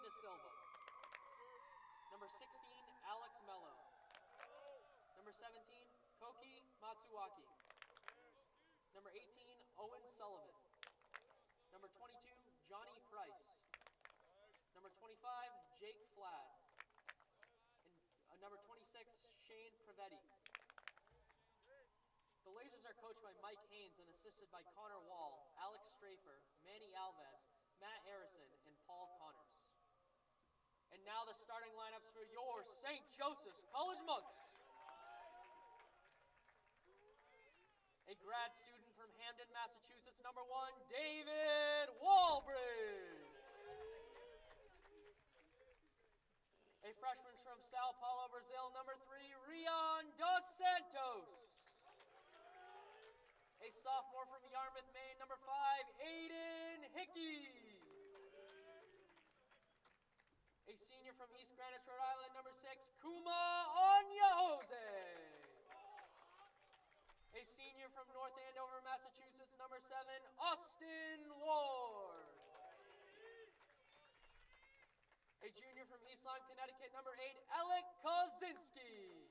Da Silva. Number 16, Alex Mello. Number 17, Koki Matsuwaki. Number 18, Owen Sullivan. Number 22, Johnny Price. Number 25, Jake Flad. And number 26, Shane Prevetti. The Lasers are coached by Mike Haynes and assisted by Connor Wall, Alex Strafer, Manny Alves, Matt Arison, and Paul Connors. And now the starting lineups for your St. Joseph's College Monks. A grad student from Hamden, Massachusetts, number 1, David Walbridge. A freshman from Sao Paulo, Brazil, number 3, Rion Dos Santos. A sophomore from Yarmouth, Maine, number 5, Aiden Hickey. A senior from East Greenwich, Rhode Island, number 6, Kuma Onyahose. A senior from North Andover, Massachusetts, number 7, Austin Ward. A junior from East Lyme, Connecticut, number 8, Alec Kozinski.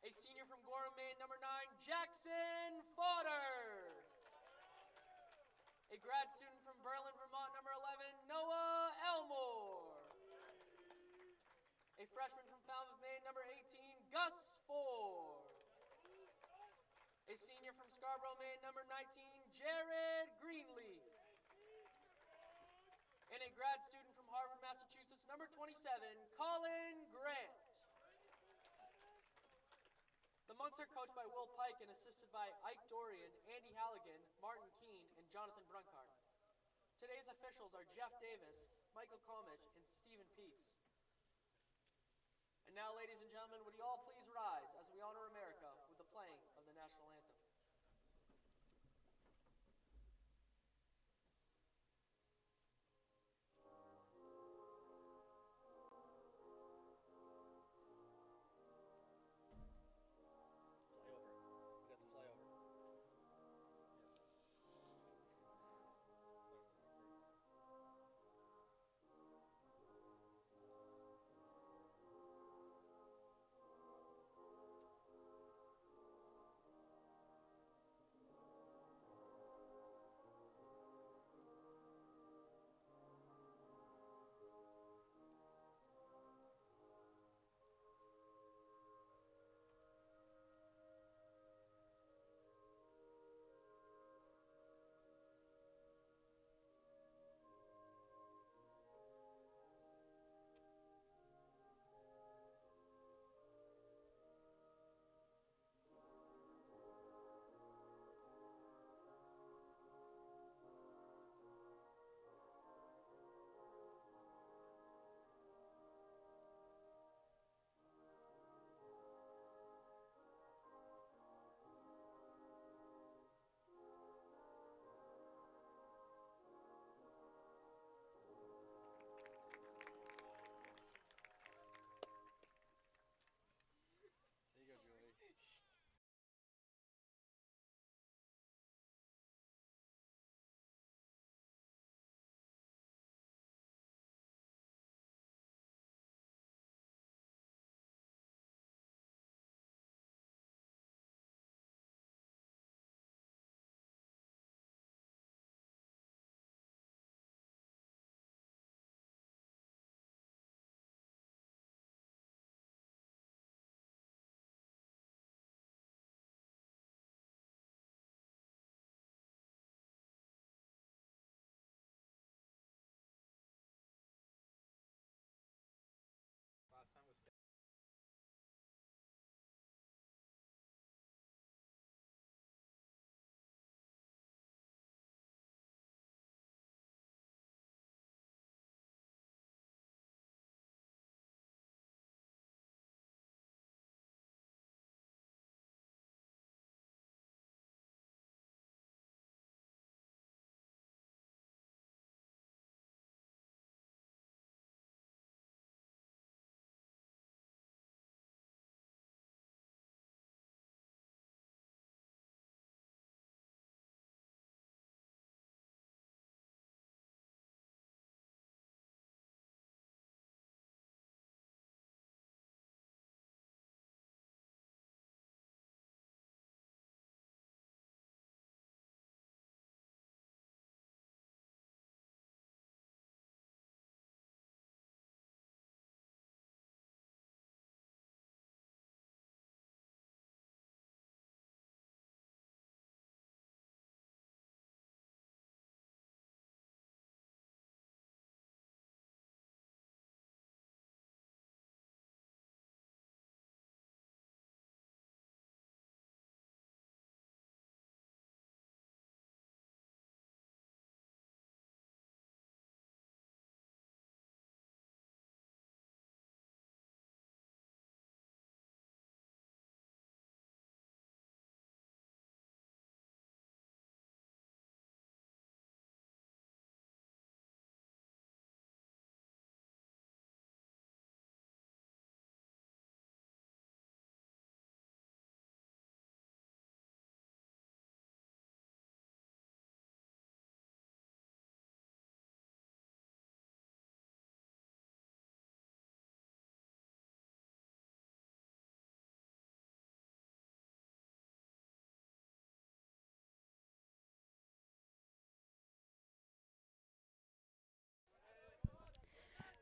A senior from Gorham, Maine, number 9, Jackson Fodder. A grad student from Berlin, Vermont, number 11, Noah Elmore. A freshman from Falmouth, Maine, number 18, Gus Ford. A senior from Scarborough, Maine, number 19, Jared Greenleaf. And a grad student from Harvard, Massachusetts, number 27, Colin Grant. The Monks are coached by Will Pike and assisted by Ike Dorian, Andy Halligan, Martin Keene, and Jonathan Brunkard. Today's officials are Jeff Davis, Michael Comich, and Stephen Peets. And now, ladies and gentlemen, would you all please rise as we honor America with the playing of the national anthem.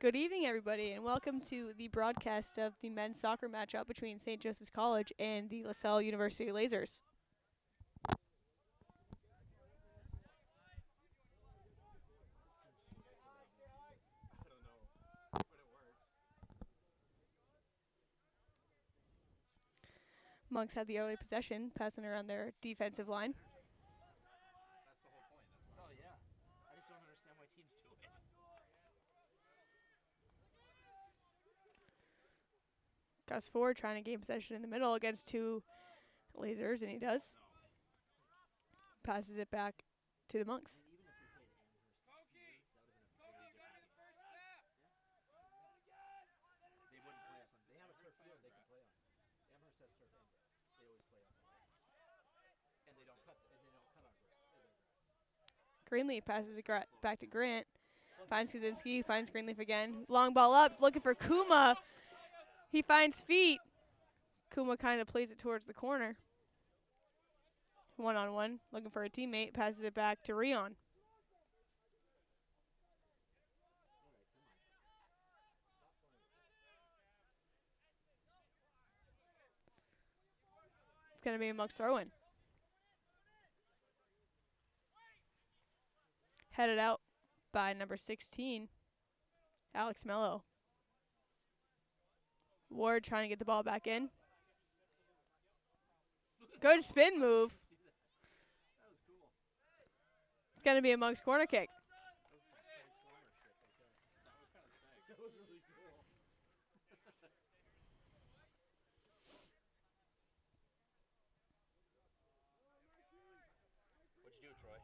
Good evening, everybody, and welcome to the broadcast of the men's soccer matchup between St. Joseph's College and the Lasell University Lasers. Monks had the early possession, passing around their defensive line. That's the whole point. Oh, yeah. I just don't understand why teams do it. Gus Ford trying to gain possession in the middle against two Lasers, and he does. Passes it back to the Monks. Even if we played Amherst here, that would have been a very different game. They wouldn't play us on. They have a turf field they can play on. Amherst has turf and grass. They always play us on grass. And they don't cut our grass. Greenleaf passes it back to Grant. Finds Kaczynski, finds Greenleaf again. Long ball up, looking for Kuma. He finds feet. Kuma kind of plays it towards the corner. One-on-one, looking for a teammate, passes it back to Rion. It's going to be a Monks throw-in. Headed out by number 16, Alex Mello. Ward trying to get the ball back in. Good spin move. That was cool. It's going to be a Monks corner kick. That was some Transformer shit right there. That was kind of sick. That was really cool. What'd you do, Troy?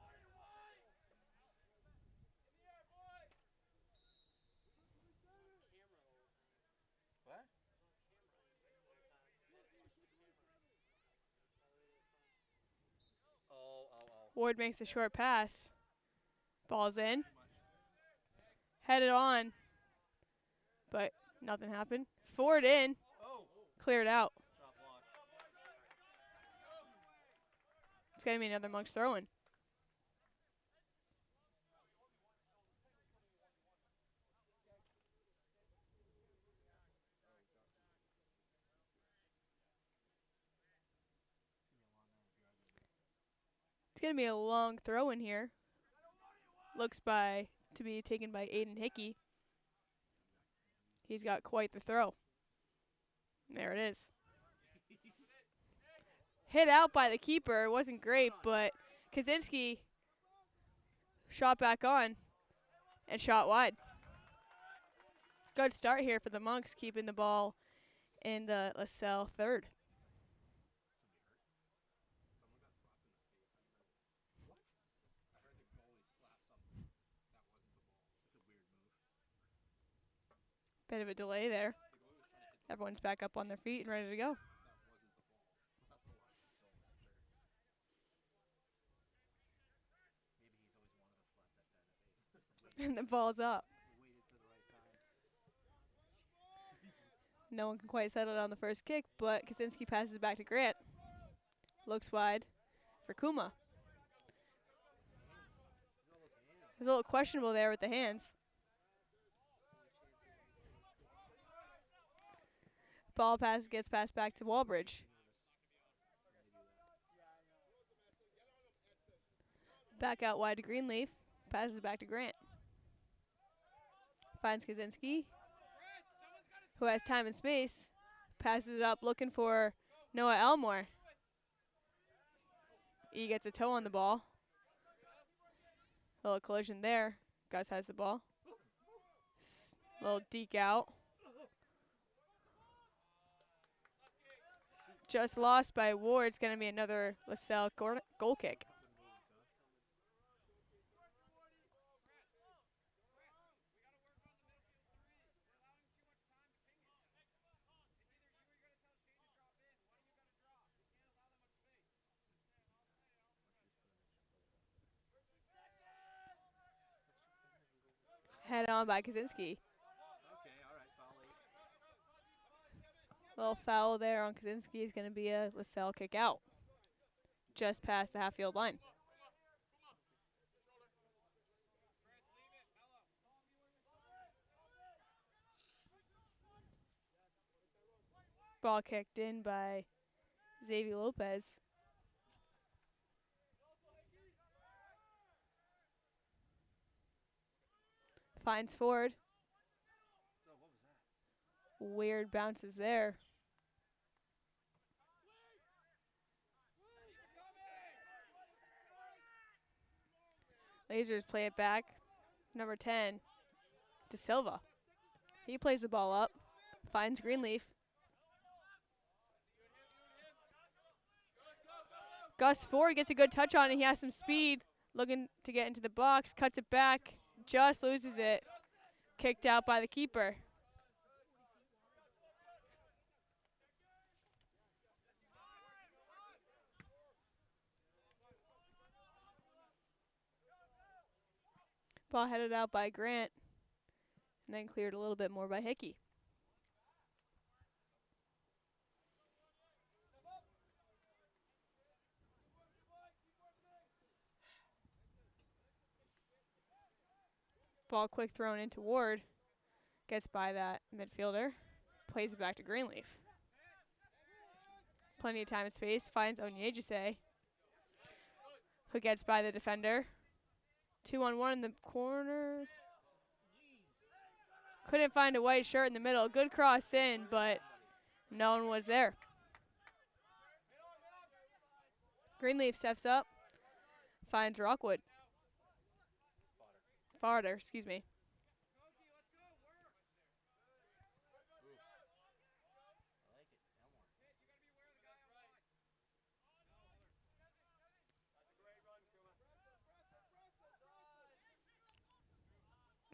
What? Oh. Ward makes the short pass. Ball's in. Headed on. But nothing happened. Ford in. Oh. Cleared out. Shot block. It's going to be another Monks throw-in. It's going to be a long throw in here. Looks to be taken by Aiden Hickey. He's got quite the throw. There it is. Hit out by the keeper. It wasn't great, but Kaczynski shot back on and shot wide. Good start here for the Monks, keeping the ball in the Lasell third. Bit of a delay there. Everyone's back up on their feet and ready to go. And the ball's up. No one can quite settle it on the first kick, but Kaczynski passes it back to Grant. Looks wide for Kuma. It's a little questionable there with the hands. Ball pass gets passed back to Walbridge. Back out wide to Greenleaf. Passes back to Grant. Finds Kaczynski, who has time and space. Passes it up looking for Noah Elmore. He gets a toe on the ball. A little collision there. Gus has the ball. Little deke out. Just lost by Ward. It's going to be another Lasell goal kick. Head on by Kaczynski. Little foul there on Kaczynski is going to be a Lasell kick out. Just past the half-field line. Ball kicked in by Xavier Lopez. Finds Ford. Oh, what was that? Weird bounces there. Lasers play it back. Number 10, De Silva. He plays the ball up. Finds Greenleaf. Gus Ford gets a good touch on it. He has some speed. Looking to get into the box. Cuts it back. Just loses it. Kicked out by the keeper. Ball headed out by Grant. And then cleared a little bit more by Hickey. Ball quick thrown into Ward. Gets by that midfielder. Plays it back to Greenleaf. Plenty of time and space. Finds Onyejise, who gets by the defender. 2-on-1 in the corner. Couldn't find a white shirt in the middle. Good cross in, but no one was there. Greenleaf steps up. Finds Rockwood. Farther, excuse me.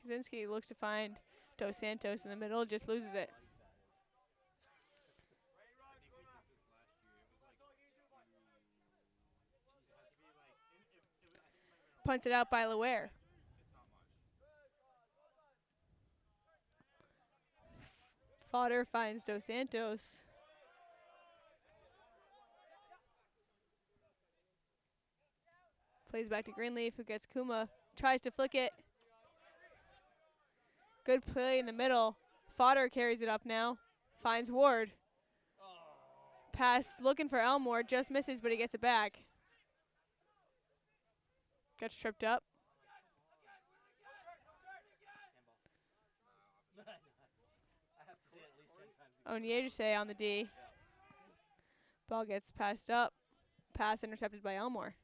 Kaczynski looks to find Dos Santos in the middle, just loses it. Punted out by Laware. Fodder finds Dos Santos. Plays back to Greenleaf, who gets Kuma. Tries to flick it. Good play in the middle. Fodder carries it up now. Finds Ward. Pass looking for Elmore. Just misses, but he gets it back. Gets tripped up. Onyejise on the D. Ball gets passed up. Pass intercepted by Elmore.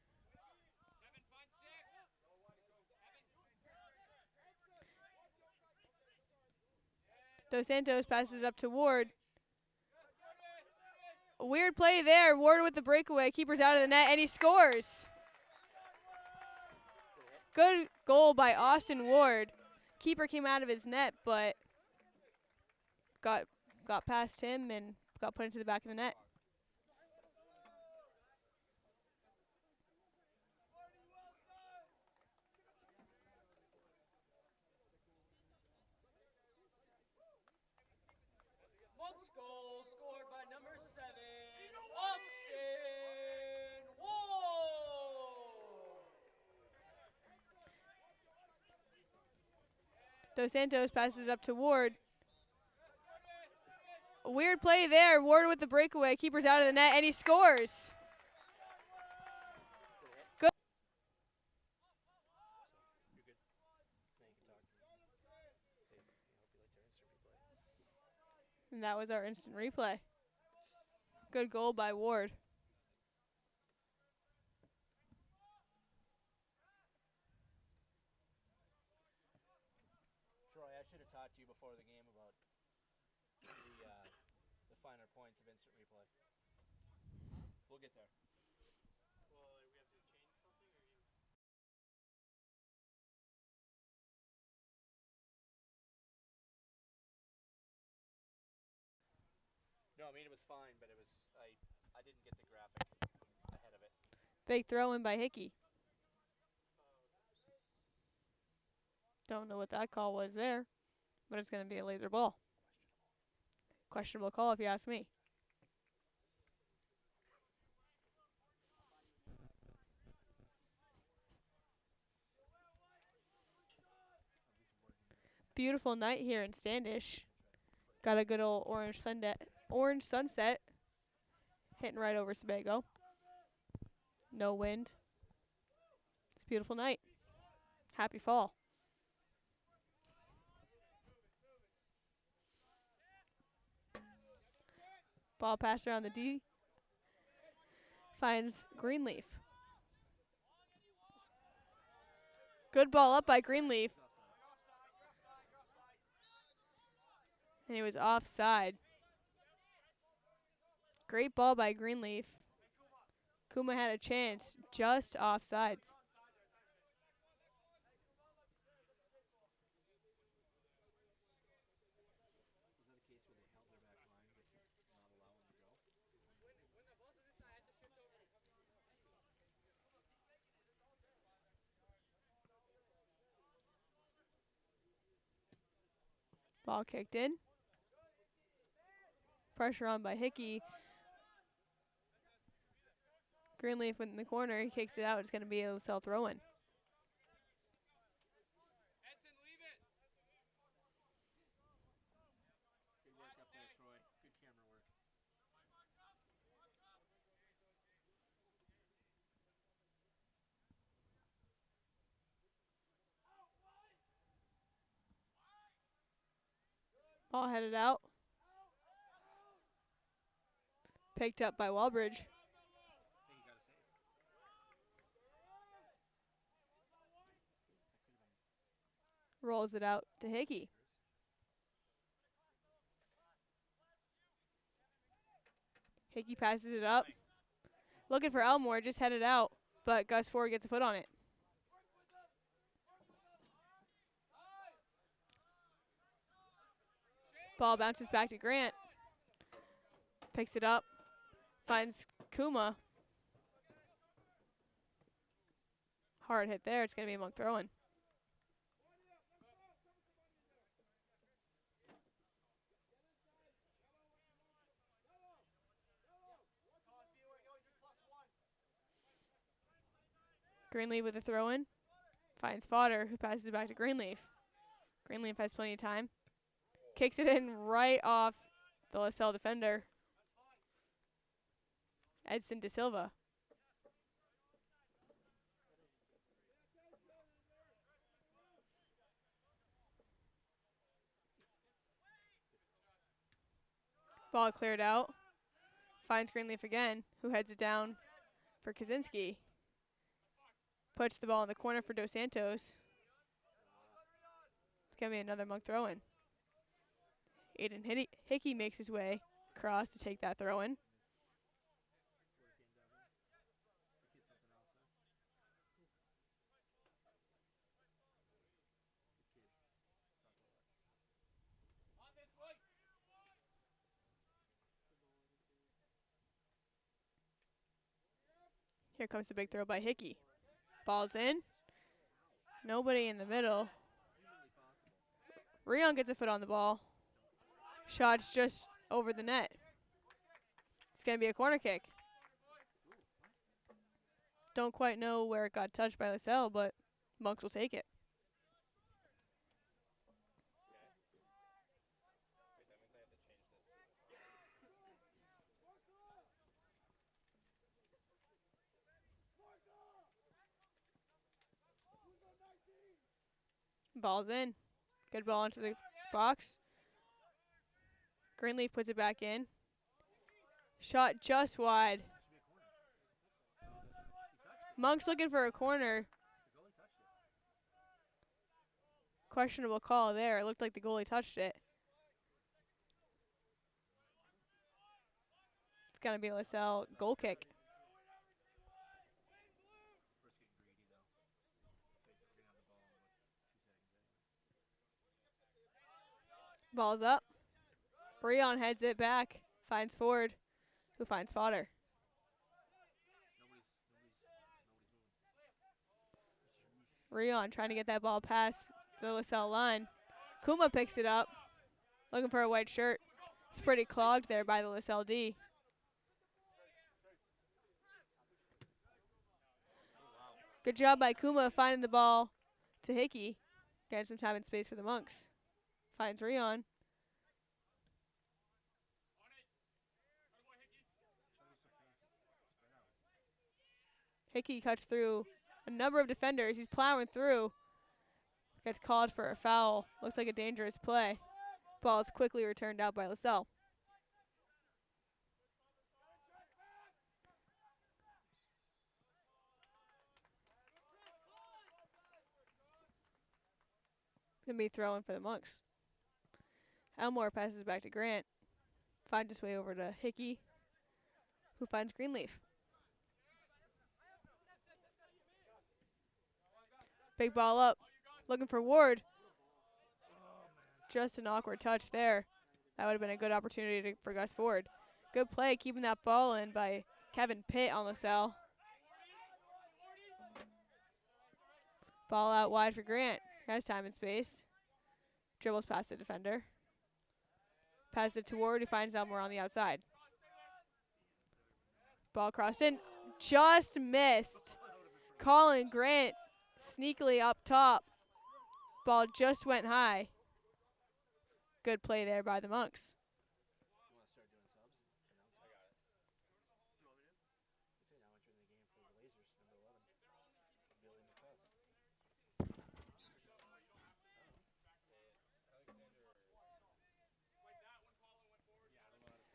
Dos Santos passes up to Ward. A weird play there. Ward with the breakaway. Keeper's out of the net, and he scores. Good goal by Austin Ward. Keeper came out of his net, but got past him and got put into the back of the net. Monk's goal scored by number 7, Austin Ward. Dos Santos passes up to Ward. A weird play there. Ward with the breakaway. Keeper's out of the net, and he scores. Good. And that was our instant replay. Good goal by Ward. Troy, I should have talked to you before the game about the finer points of instant replay. We'll get there. No, I mean it was fine, but it was I didn't get the graphic ahead of it. Big throw in by Hickey. Don't know what that call was there, but it's going to be a laser ball. Questionable call if you ask me. Beautiful night here in Standish. Got a good old orange orange sunset hitting right over Sebago. No wind. It's a beautiful night. Happy fall. Ball passed around the D. Finds Greenleaf. Good ball up by Greenleaf. And he was offside. Great ball by Greenleaf. Kuma had a chance, just offsides. Ball kicked in. Pressure on by Hickey. Greenleaf went in the corner. He kicks it out. It's going to be a Lasell throw-in. Good work up there, Troy. Good camera work. Ball headed out. Picked up by Walbridge. I think he got a save. Rolls it out to Hickey. Hickey passes it up. Looking for Elmore, just headed out, but Gus Ford gets a foot on it. Ball bounces back to Grant. Picks it up. Finds Kuma. Hard hit there. It's going to be a Monk throw-in. Greenleaf with a throw-in. Finds Fodder, who passes it back to Greenleaf. Greenleaf has plenty of time. Kicks it in right off the Lasell defender. Edson De Silva. Ball cleared out. Finds Greenleaf again, who heads it down for Kaczynski. Puts the ball in the corner for Dos Santos. It's going to be another Monk throw-in. Aiden Hickey makes his way across to take that throw-in. Here comes the big throw by Hickey. Ball's in. Nobody in the middle. Rion gets a foot on the ball. Shot's just over the net. It's going to be a corner kick. Don't quite know where it got touched by Lasell, but Monks will take it. Ball's in. Good ball into the box. Greenleaf puts it back in. Shot just wide. Monk's looking for a corner. Questionable call there. It looked like the goalie touched it. It's going to be a Lasell goal kick. Ball's up. Rion heads it back. Finds Ford, who finds Fodder. Rion trying to get that ball past the Lasell line. Kuma picks it up. Looking for a white shirt. It's pretty clogged there by the Lasell D. Good job by Kuma finding the ball to Hickey. Getting some time and space for the Monks. Finds Rion. Hickey cuts through a number of defenders. He's plowing through. Gets called for a foul. Looks like a dangerous play. Ball is quickly returned out by Lasell. Gonna be throwing for the Monks. Elmore passes back to Grant. Finds his way over to Hickey, who finds Greenleaf. Big ball up. Looking for Ward. Just an awkward touch there. That would have been a good opportunity for Gus Ford. Good play keeping that ball in by Kevin Pitt on Lasell. Ball out wide for Grant. Has time and space. Dribbles past the defender. Passes it to Ward, who finds Elmore on the outside. Ball crossed in. Just missed. Colin Grant sneakily up top. Ball just went high. Good play there by the Monks. You want to start doing subs? I got it. You want me to? It's now entering the game for the Blazers, number 11. Billy McCuss.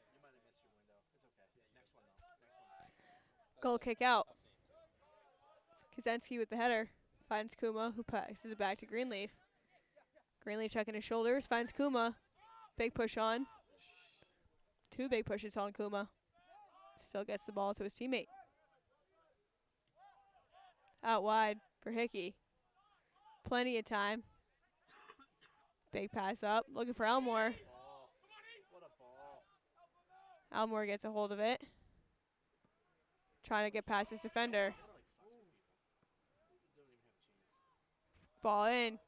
You might have missed your window. It's okay. Next one, though. Next one. Goal kick out. Kaczynski with the header. Finds Kuma, who passes it back to Greenleaf. Greenleaf checking his shoulders. Finds Kuma. Big push on. 2 big pushes on Kuma. Still gets the ball to his teammate. Out wide for Hickey. Plenty of time. Big pass up. Looking for Elmore. Ball. What a ball. Elmore gets a hold of it. Trying to get past his defender. Ball in.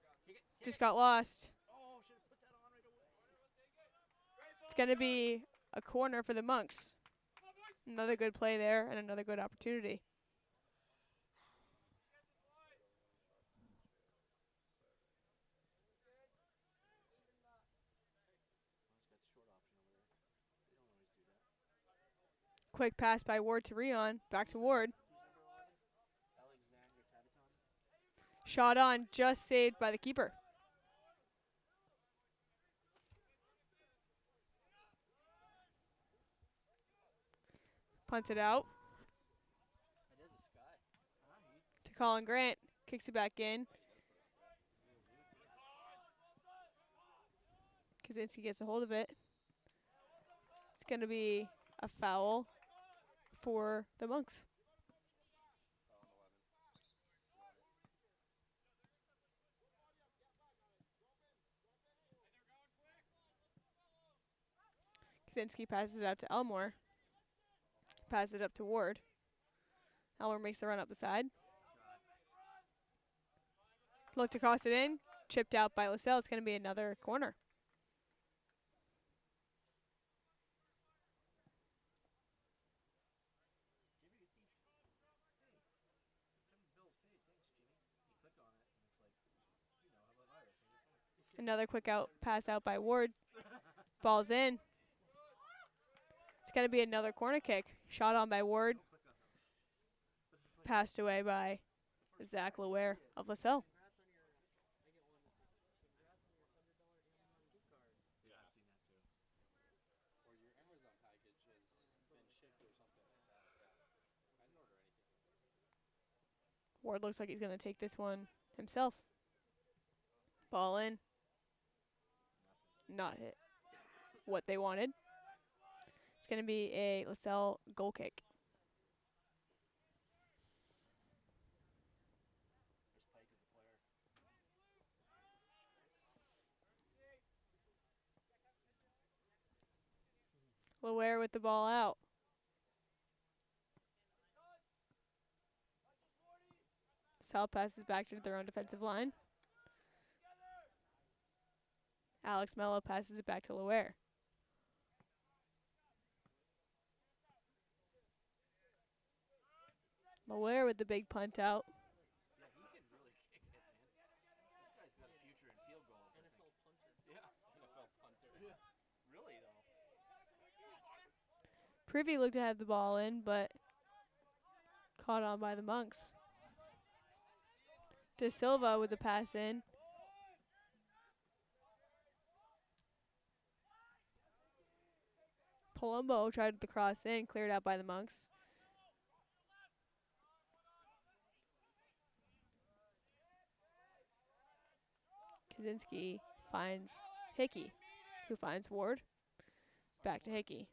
Just got lost. Oh, should have put that on right away. It's going to be a corner for the Monks. Another good play there and another good opportunity. Quick pass by Ward to Rion. Back to Ward. Shot on, just saved by the keeper. Punted out to Colin Grant. Kicks it back in. Kaczynski gets a hold of it. It's going to be a foul for the Monks. Kaczynski passes it out to Elmore. Passes it up to Ward. Elmore makes the run up the side. Looked to cross it in. Chipped out by Lasell. It's going to be another corner. Another quick out pass out by Ward. Ball's in. It's going to be another corner kick. Shot on by Ward. Passed away by Zach Laware of Lasell. Ward looks like he's going to take this one himself. Ball in. Not hit what they wanted. It's going to be a Lasell goal kick. Laware with the ball out. Sal passes back to their own defensive line. Alex Mello passes it back to Laware. Laware with the big punt out. Yeah, he can really kick it, man. This guy's got a future in field goals. NFL punter. Yeah, NFL punter. Yeah. Really, though. Privy looked to have the ball in, but Caught on by the Monks. De Silva with the pass in. Palumbo tried the cross in, cleared out by the Monks. Kaczynski finds Hickey, who finds Ward. Back to Hickey.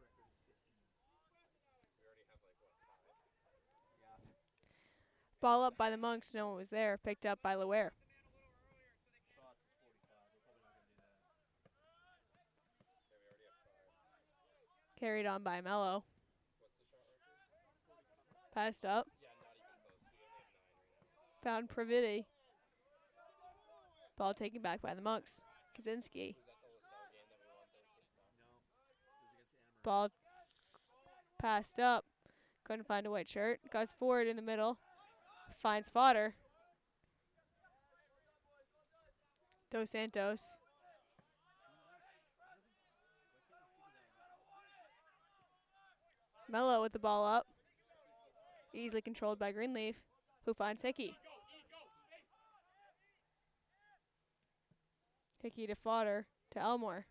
Ball up by the Monks, no one was there. Picked up by Loire. Shots is 45. We're probably not going to do that. Carried on by Mello. Passed up. Found Praviti. Ball taken back by the Monks. Kaczynski. Ball passed up. Couldn't find a white shirt. Gus Ford in the middle. Finds fodder. Dos Santos. Mello with the ball up. Easily controlled by Greenleaf, who finds Hickey. Hickey to fodder to Elmore.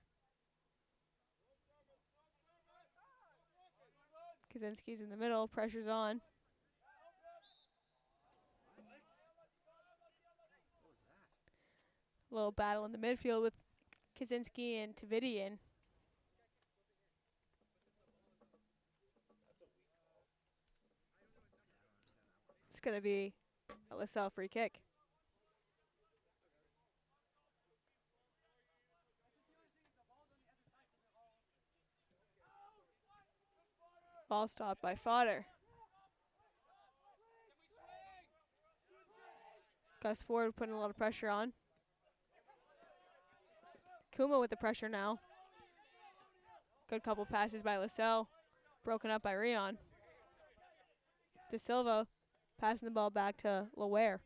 Kaczynski's in the middle. Pressure's on. Little battle in the midfield with Kaczynski and Tavidian. It's going to be a Lasell free kick. Ball stopped by Fodder. Gus Ford putting a lot of pressure on. Kuma with the pressure now. Good couple passes by Lasell. Broken up by Rion. De Silva passing the ball back to Loire.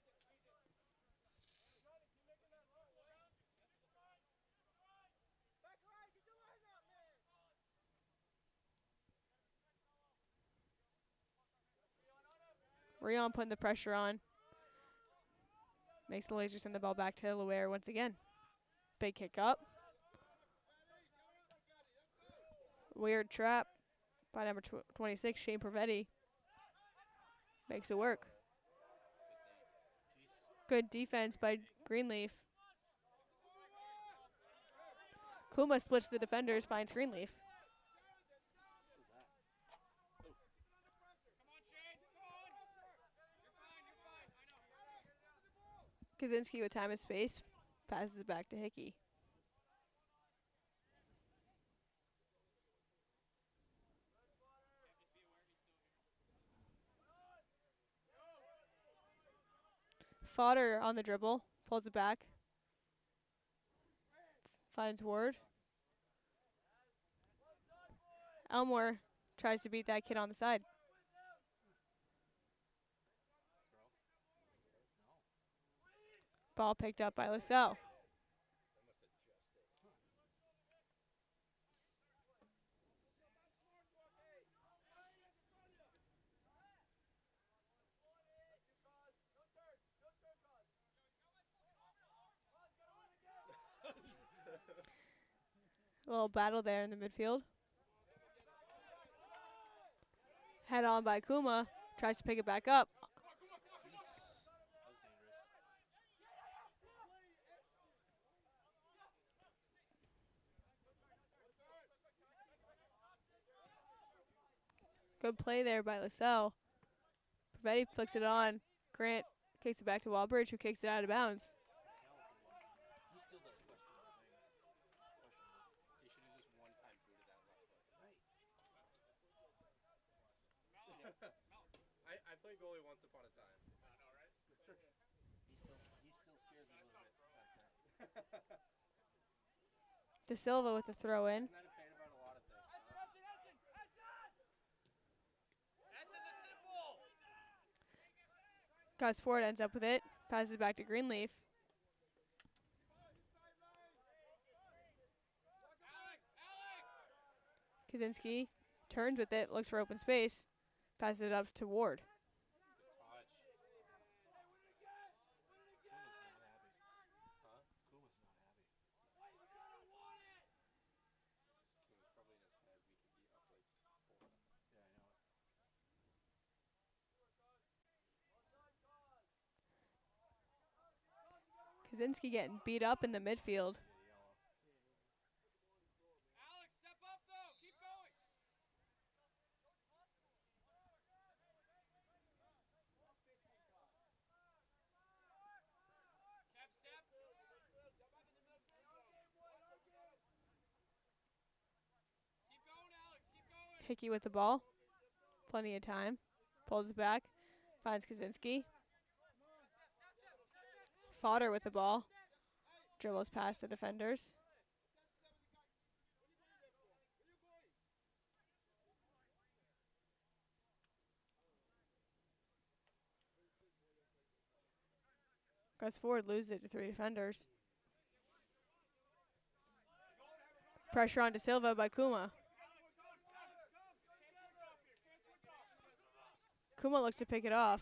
Rion putting the pressure on. Makes the Lasers send the ball back to Loire once again. Big kick up. Weird trap by number 26, Shane Pravetti. Makes it work. Good defense by Greenleaf. Kuma splits the defenders, finds Greenleaf. Kaczynski with time and space. Passes it back to Hickey. Fodder on the dribble. Pulls it back. Finds Ward. Elmore tries to beat that kid on the side. Ball picked up by Lasell. A little battle there in the midfield. Head on by Kuma. Tries to pick it back up. Good play there by Lasell. Pravetti flicks it on. Grant kicks it back to Walbridge, who kicks it out of bounds. I played goalie once upon a time. I know, right? he still scares me a little bit. Back there. De Silva with the throw in. Isn't that a pain about a lot of things? Gus Ford ends up with it. Passes it back to Greenleaf. Kaczynski turns with it, looks for open space. Passes it up to Ward. Kaczynski getting beat up in the midfield. Alex, step up though. Keep going. Kev, step. Keep going, Alex. Keep going. Hickey with the ball. Plenty of time. Pulls it back. Finds Kaczynski. Fodder with the ball. Dribbles past the defenders. Goes forward, loses it to 3 defenders. Pressure on De Silva by Kuma. Kuma looks to pick it off.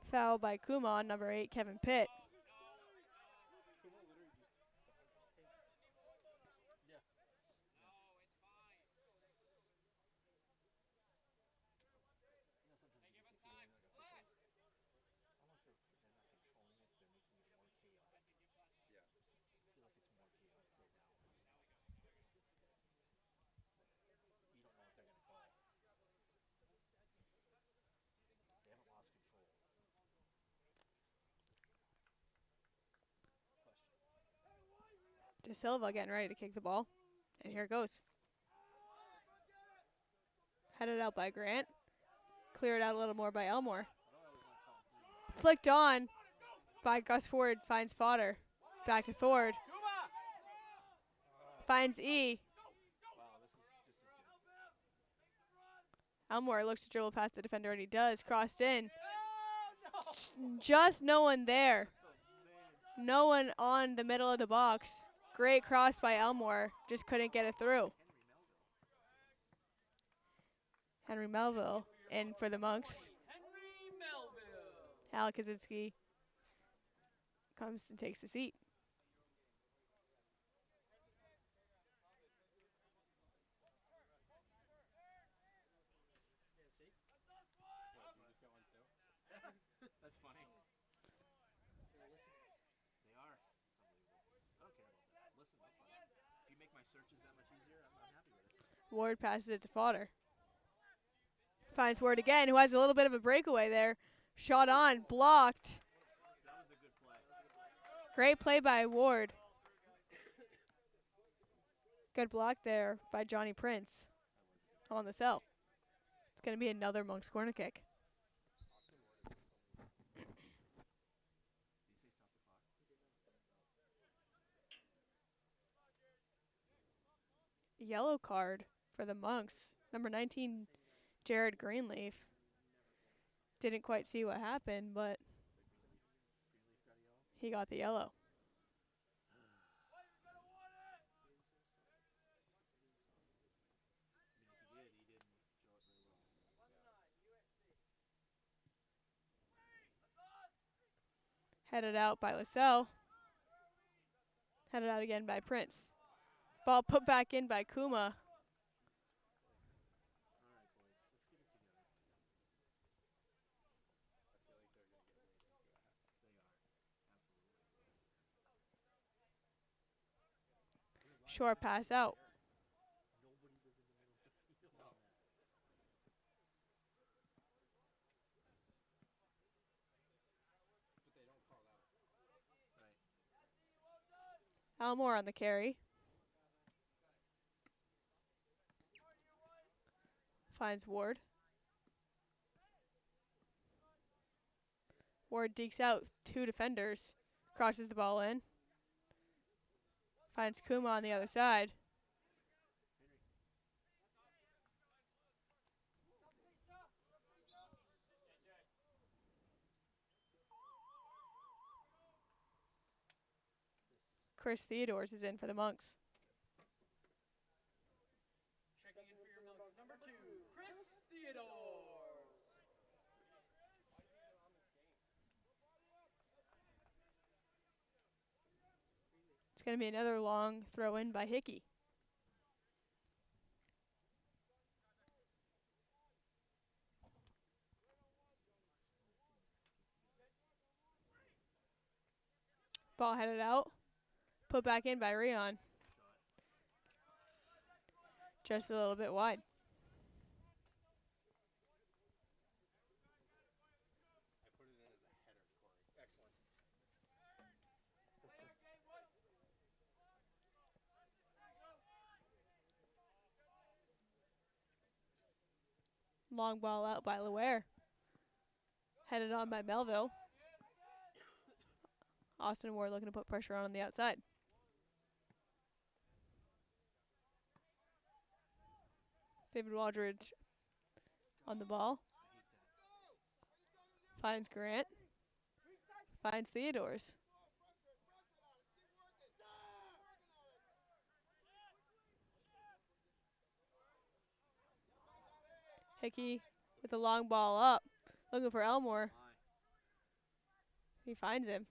Foul by Kuma on number 8, Kevin Pitt. De Silva getting ready to kick the ball. And here it goes. Headed out by Grant. Cleared out a little more by Elmore. Flicked on by Gus Ford. Finds Fodder. Back to Ford. Finds E. Elmore looks to dribble past the defender, and he does. Crossed in. Just no one there. No one on the middle of the box. Great cross by Elmore. Just couldn't get it through. Henry Melville in for the Monks. Henry Melville. Al Kaczynski comes and takes the seat. That's funny. They are. It's unbelievable. I don't care about that. Listen, that's fine. If you make my searches that much easier, I'm happy with it. Ward passes it to Fodder. Finds Ward again, who has a little bit of a breakaway there. Shot on, blocked. That was a good play. Great play by Ward. Good block there by Johnny Prince on the cell. It's going to be another Monks corner kick. Yellow card for the Monks. Number 19, Jared Greenleaf. Didn't quite see what happened, but he got the yellow. Headed out by Lasell. Headed out again by Prince. Ball put back in by Kuma. Short pass out. Elmore on the carry. Finds Ward. Ward dekes out 2 defenders. Crosses the ball in. Finds Kuma on the other side. Chris Theodores is in for the Monks. Checking in for your Monks, number 2, Chris Theodore. It's going to be another long throw in by Hickey. Ball headed out. Put back in by Rion. Just a little bit wide. I put it in as a header, Corey. Excellent. Long ball out by Loire. Headed on by Melville. Austin Ward looking to put pressure on the outside. David Waldridge on the ball. Finds Grant. Finds Theodores. Hickey with the long ball up. Looking for Elmore. He finds him.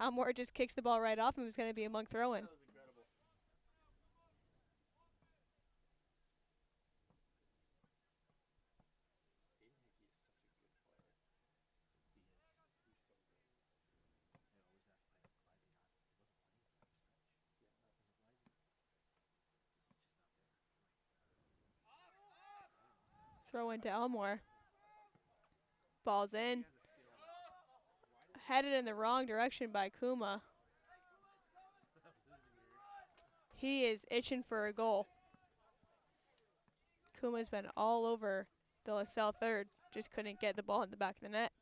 Elmore just kicks the ball right off him. It's going to be a Monk throw-in. That was incredible. Aiden Hickey is such a good player. He is. He's so good. They always have to play him. Why is he not? Was it playing? Throw into Elmore. Ball's in. Headed in the wrong direction by Kuma. He is itching for a goal. Kuma's been all over the Lasell third. Just couldn't get the ball in the back of the net.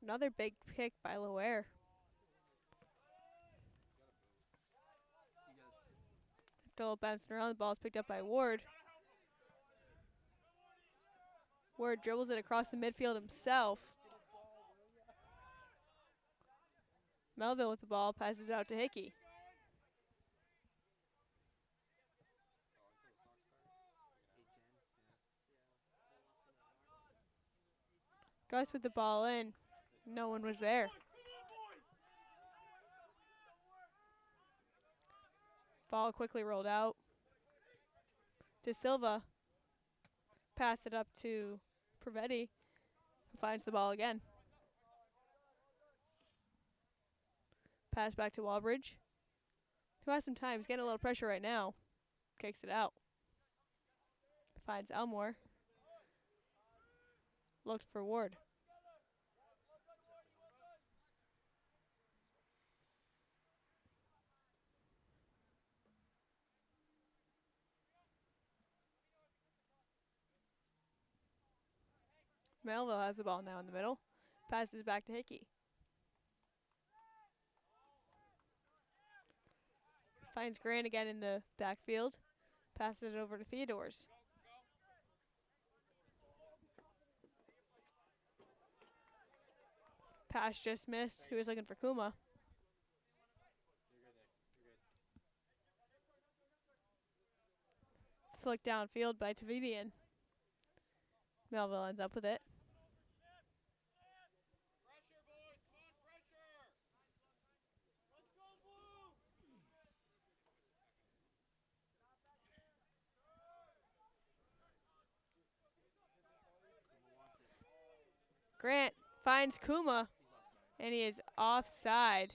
Another big pick by Loire. Still bouncing around. The ball's picked up by Ward. Ward dribbles it across the midfield himself. Melville with the ball, passes it out to Hickey. Gus with the ball in. No one was there. Ball quickly rolled out. De Silva. Pass it up to Prevetti, who finds the ball again. Pass back to Walbridge, who has some time. He's getting a little pressure right now. Kicks it out. Finds Elmore. Looked for Ward. Melville has the ball now in the middle. Passes back to Hickey. Finds Grant again in the backfield. Passes it over to Theodores. Pass just missed. He was looking for Kuma. Flick downfield by Tavidian. Melville ends up with it. Pressure, boys. Come on, pressure. Let's go, Blue. Grant finds Kuma, and he is offside.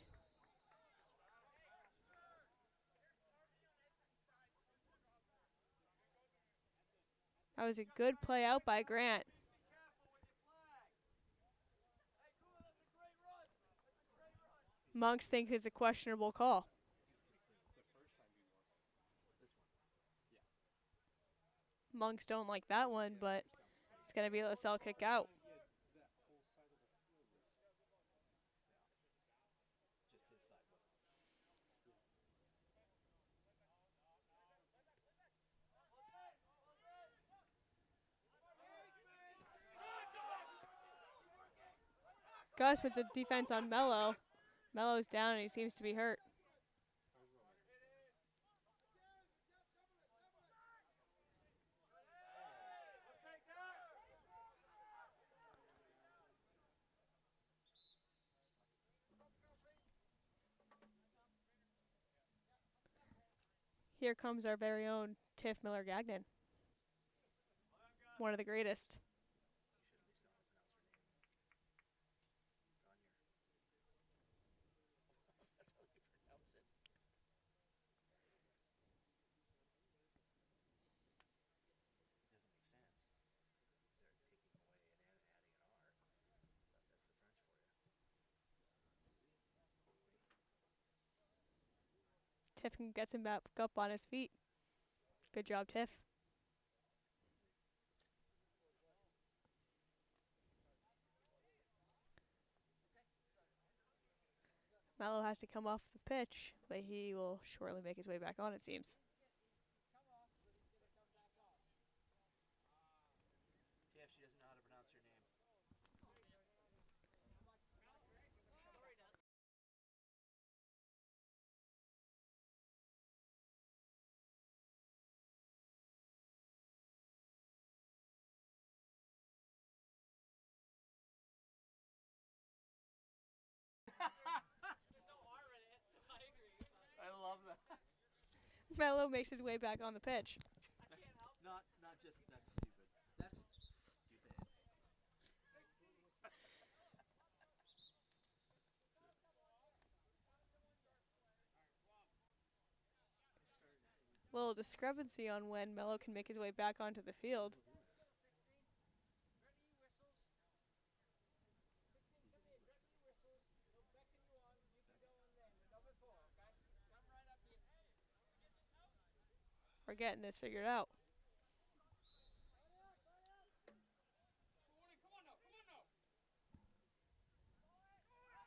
That was a good play out by Grant. Monks think it's a questionable call. Monks don't like that one, but it's going to be a Lasell kick out. Gus with the defense on Mello. Mello's down and he seems to be hurt. Here comes our very own Tiff Miller-Gagnon. One of the greatest. That's how you pronounce it. Doesn't make sense. Start taking away an N and adding an R. But that's the French for you. Tiff gets him back up on his feet. Good job, Tiff. Mello has to come off the pitch, but he will shortly make his way back on, it seems. Tiff, she doesn't know how to pronounce your name. I love that. Mello makes his way back on the pitch. Not just that's stupid. That's stupid. Little discrepancy on when Mello can make his way back onto the field. We're getting this figured out. Come on now,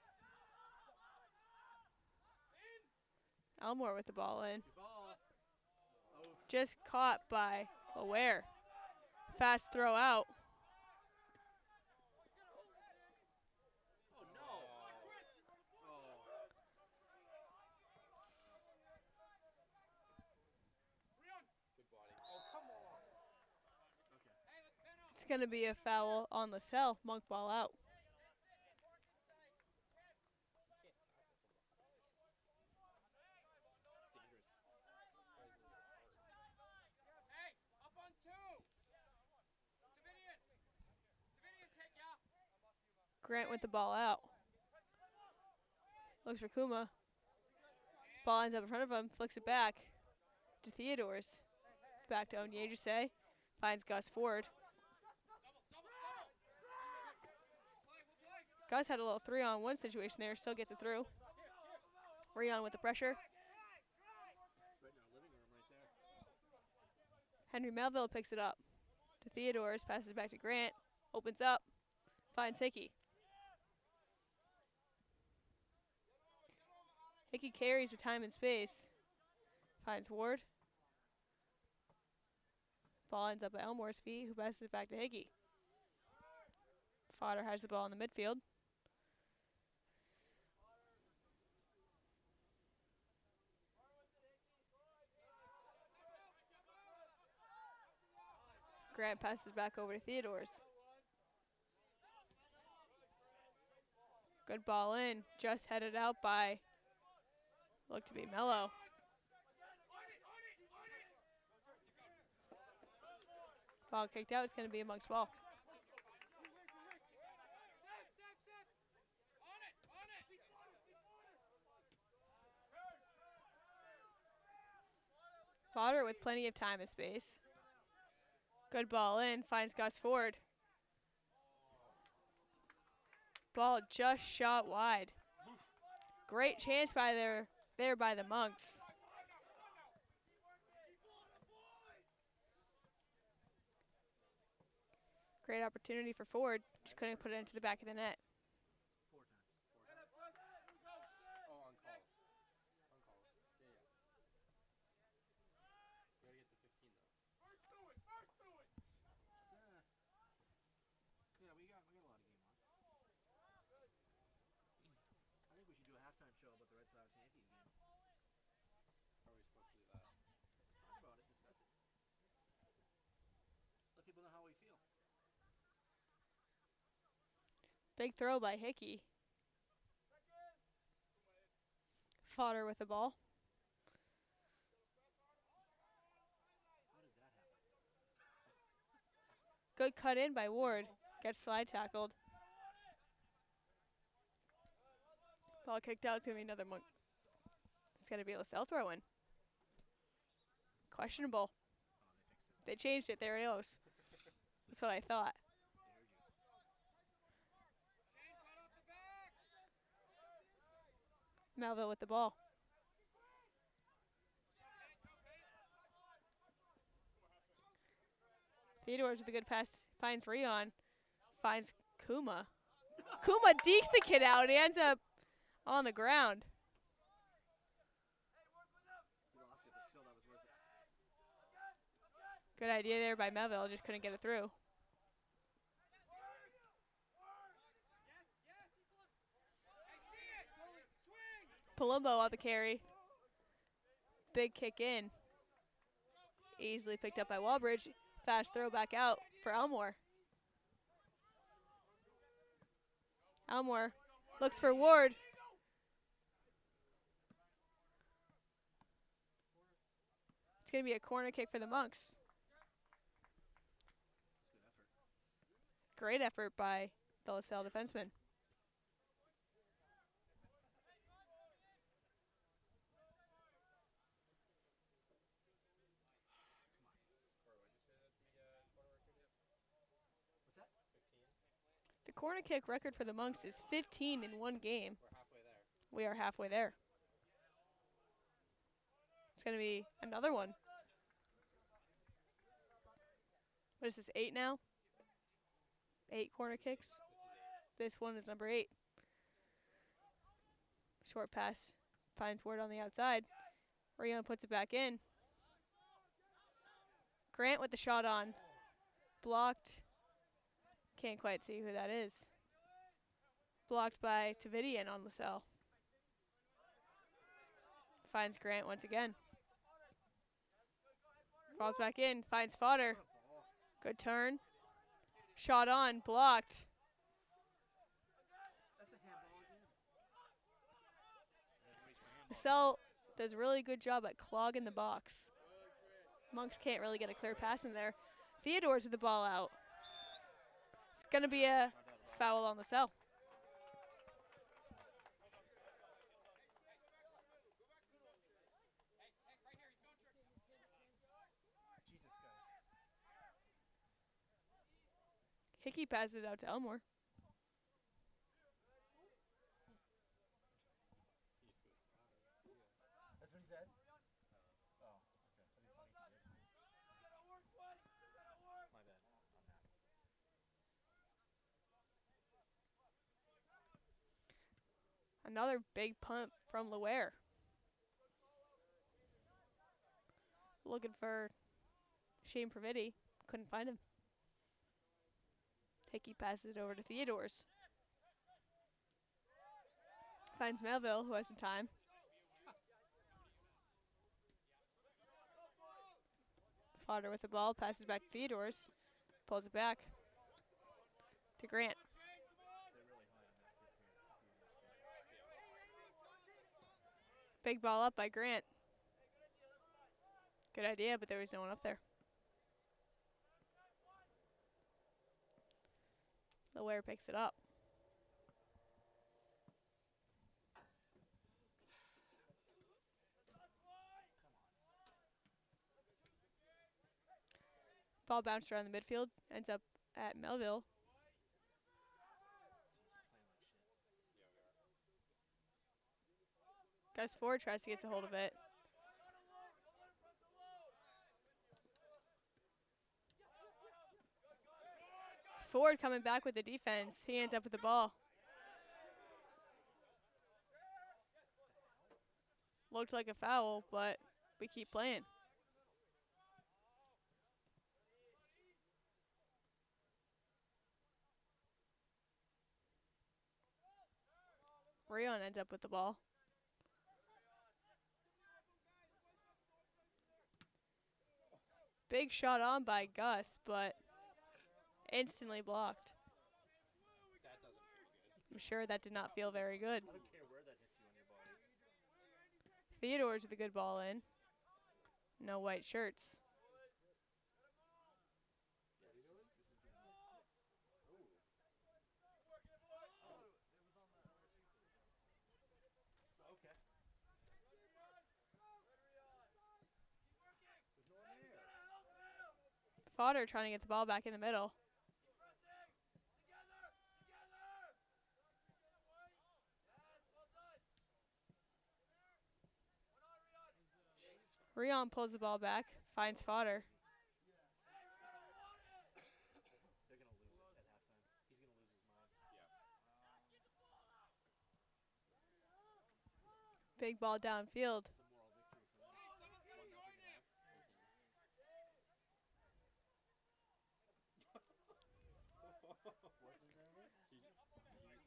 come on now. Elmore with the ball in. Good ball. Oh, Just caught by Aware. Fast throw out. oh no. Oh. Good body. Oh, come on. Okay. Hey, let's pin him. It's going to be a foul on Lasell. Monk ball out. It's dangerous. Hey, up on two. Davidian. Davidian, take ya. Grant with the ball out. Looks for Kuma. Ball ends up in front of him. Flicks it back to Theodores. Back to Onyejuse. Finds Gus Ford. Gus had a little 3-on-1 situation there. Still gets it through. Rion with the pressure. It's right in our living room right there. Henry Melville picks it up to Theodores. Passes it back to Grant. Opens up. Finds Hickey. Hickey carries the time and space. Finds Ward. Ball ends up at Elmore's feet, who passes it back to Hickey. Fodder has the ball in the midfield. Grant passes back over to Theodores. Good ball in, just headed out by, looked to be Mello. Ball kicked out, it's going to be a Monk's ball. Fodder with plenty of time and space. Good ball in, finds Gus Ford. Ball just shot wide. Great chance by there by the Monks. Great opportunity for Ford, just couldn't put it into the back of the net. 4 times. Oh, on calls. On calls. Yeah, yeah. We gotta get to 15 though. Yeah, we got a lot of game on. I think we should do a halftime show about the Red Sox Yankees game. How are we supposed to do that? Talk about it, discuss it. Let people know how we feel. Big throw by Hickey. Fodder with the ball. Good cut in by Ward. Gets slide tackled. Ball kicked out. It's going to be another monk. It's going to be a Lasell throw in. Questionable. They changed it. There it goes. That's what I thought. Melville with the ball. Theodore's with a good pass. Finds Rion. Finds Kuma. Kuma dekes the kid out. He ends up on the ground. He lost it, but still, that was worth it. Good idea there by Melville. Just couldn't get it through. Palumbo on the carry. Big kick in. Easily picked up by Walbridge. Fast throw back out for Elmore. Elmore looks for Ward. It's going to be a corner kick for the Monks. Great effort by the Lasell defenseman. The corner kick record for the Monks is 15 in one game. We're halfway there. We are halfway there. It's going to be another one. What is this, 8 now? 8 corner kicks. This one is number 8. Short pass. Finds Ward on the outside. Rion puts it back in. Grant with the shot on. Blocked. Can't quite see who that is. Blocked by Tavidian on Lasell. Finds Grant once again. Falls back in. Finds Fodder. Good turn. Shot on. Blocked. That's a handball again. Lasell does a really good job at clogging the box. Monks can't really get a clear pass in there. Theodore's with the ball out. It's going to be a foul on Lasell. Jesus, guys. Hickey passes it out to Elmore. That's what he said? Oh, okay. That'd be funny if he did. My bad. On that. Another big punt from Laware. Looking for Shane Praviti. Couldn't find him. Hickey passes it over to Theodore's. Finds Melville, who has some time. Fodder with the ball, passes back to Theodore's. Pulls it back to Grant. Big ball up by Grant. Good idea, but there was no one up there. Laware picks it up. Ball bounced around the midfield, ends up at Melville. Gus Ford tries to get a hold of it. Ford coming back with the defense. He ends up with the ball. Looked like a foul, but we keep playing. Rion ends up with the ball. Big shot on by Gus, but instantly blocked. That doesn't feel good. I'm sure that did not feel very good. I don't care where that hits you on your body. Theodore's with a good ball in. No white shirts. Yeah, this is gonna Potter trying to get the ball back in the middle. Rion pulls the ball back, finds Fodder. They're gonna lose it at halftime. He's gonna lose his mind. Big ball downfield. It's a moral victory for them. Someone's gotta join him. What's his name?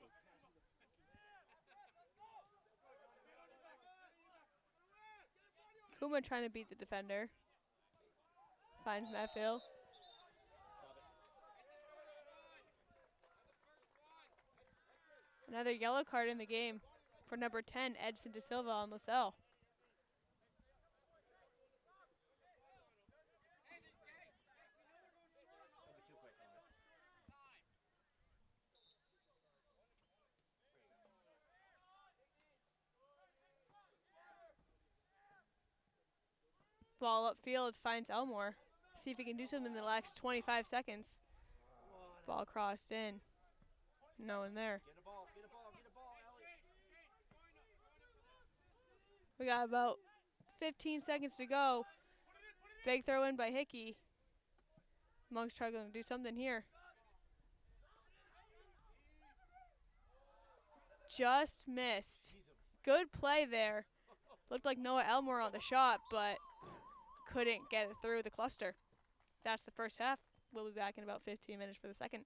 Kuma trying to beat the defender. Finds Metfield. Stop it. Another yellow card in the game for number 10, Edson De Silva on Lasell. Don't be too quick, Connor. Ball upfield, finds Elmore. See if he can do something in the last 25 seconds. Ball crossed in. No one there. Get a ball, get a ball, get a ball, Ellie. We got about 15 seconds to go. Big throw in by Hickey. Monk's struggling to do something here. Just missed. Good play there. Looked like Noah Elmore on the shot, but couldn't get it through the cluster. That's the first half. We'll be back in about 15 minutes for the second.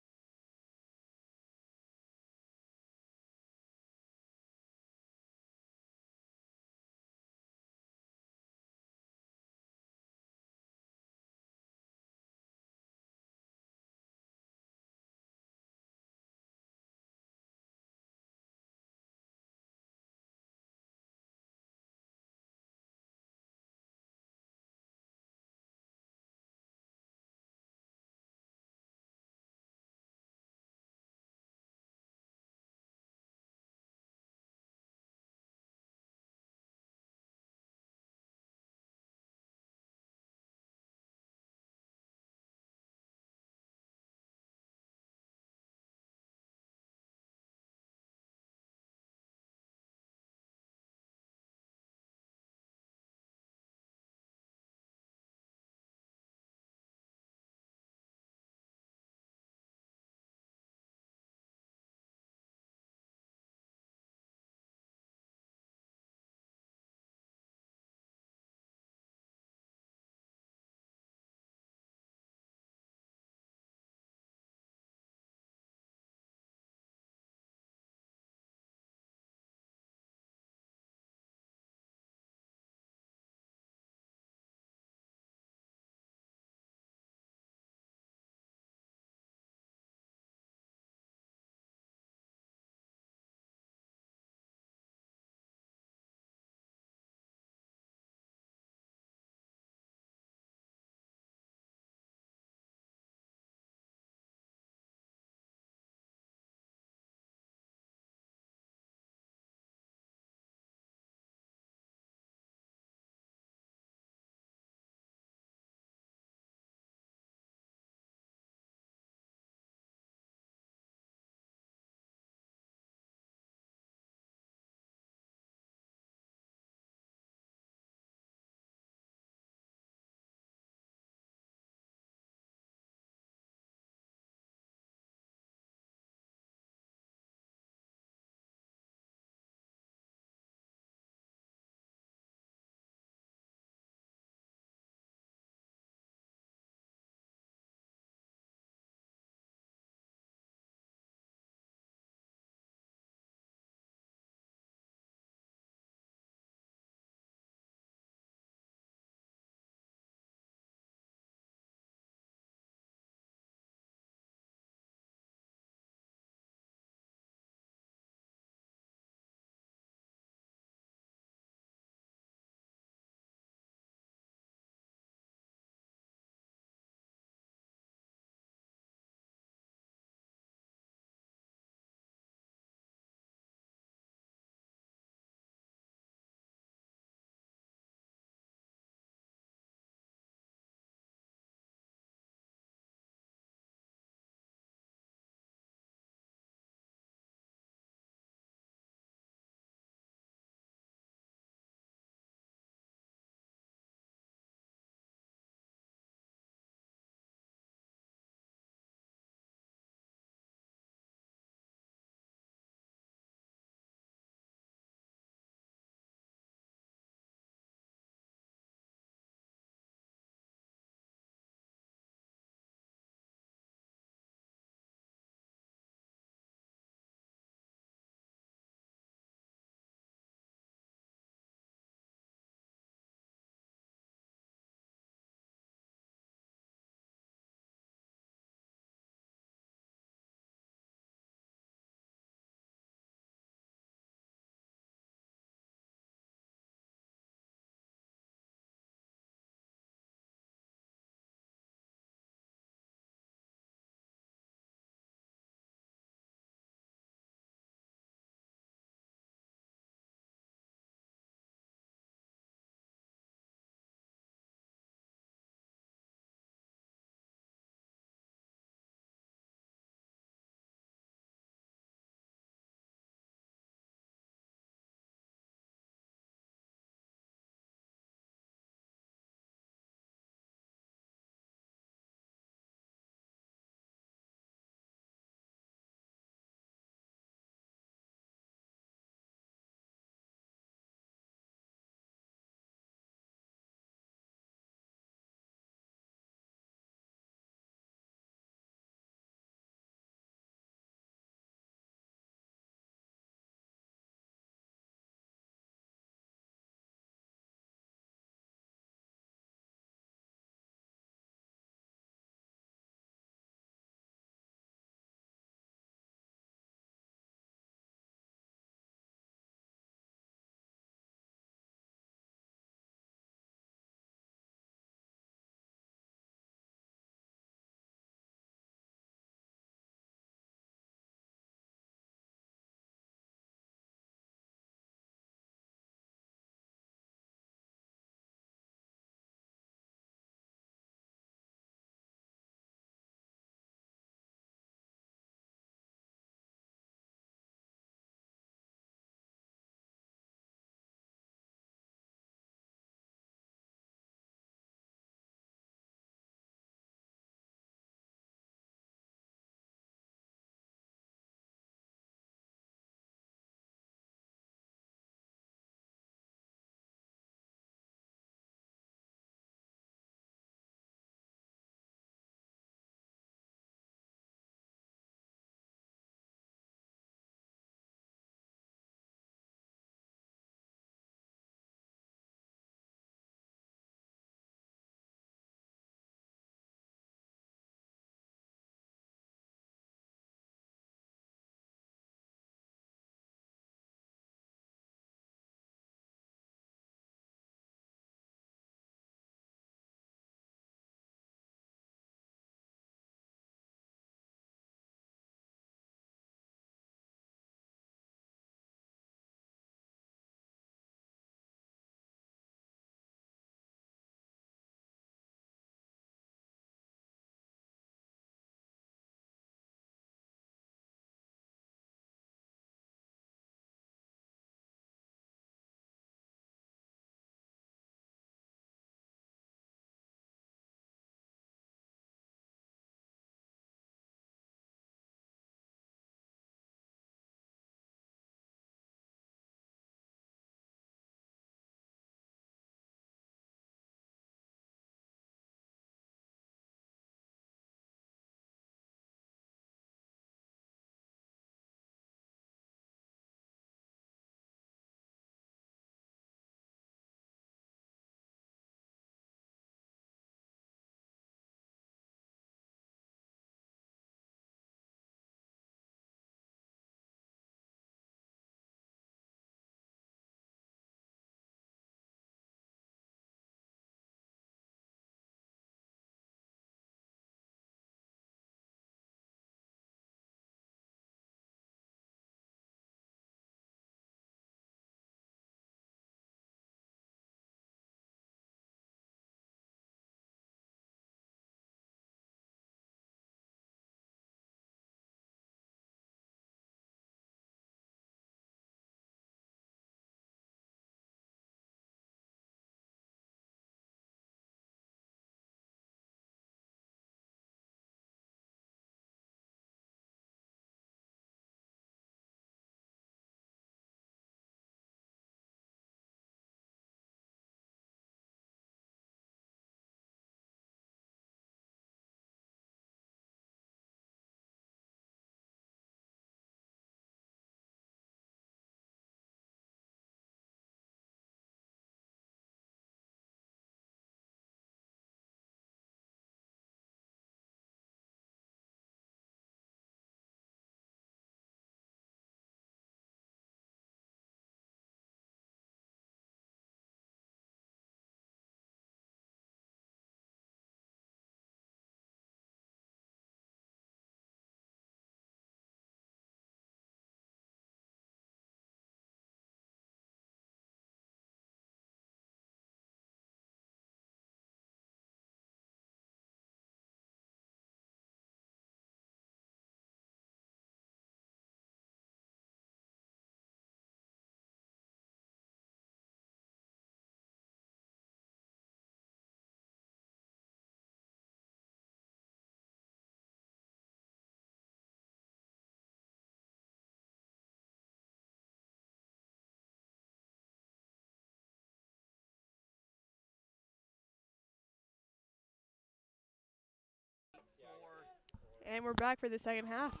And we're back for the second half. 21,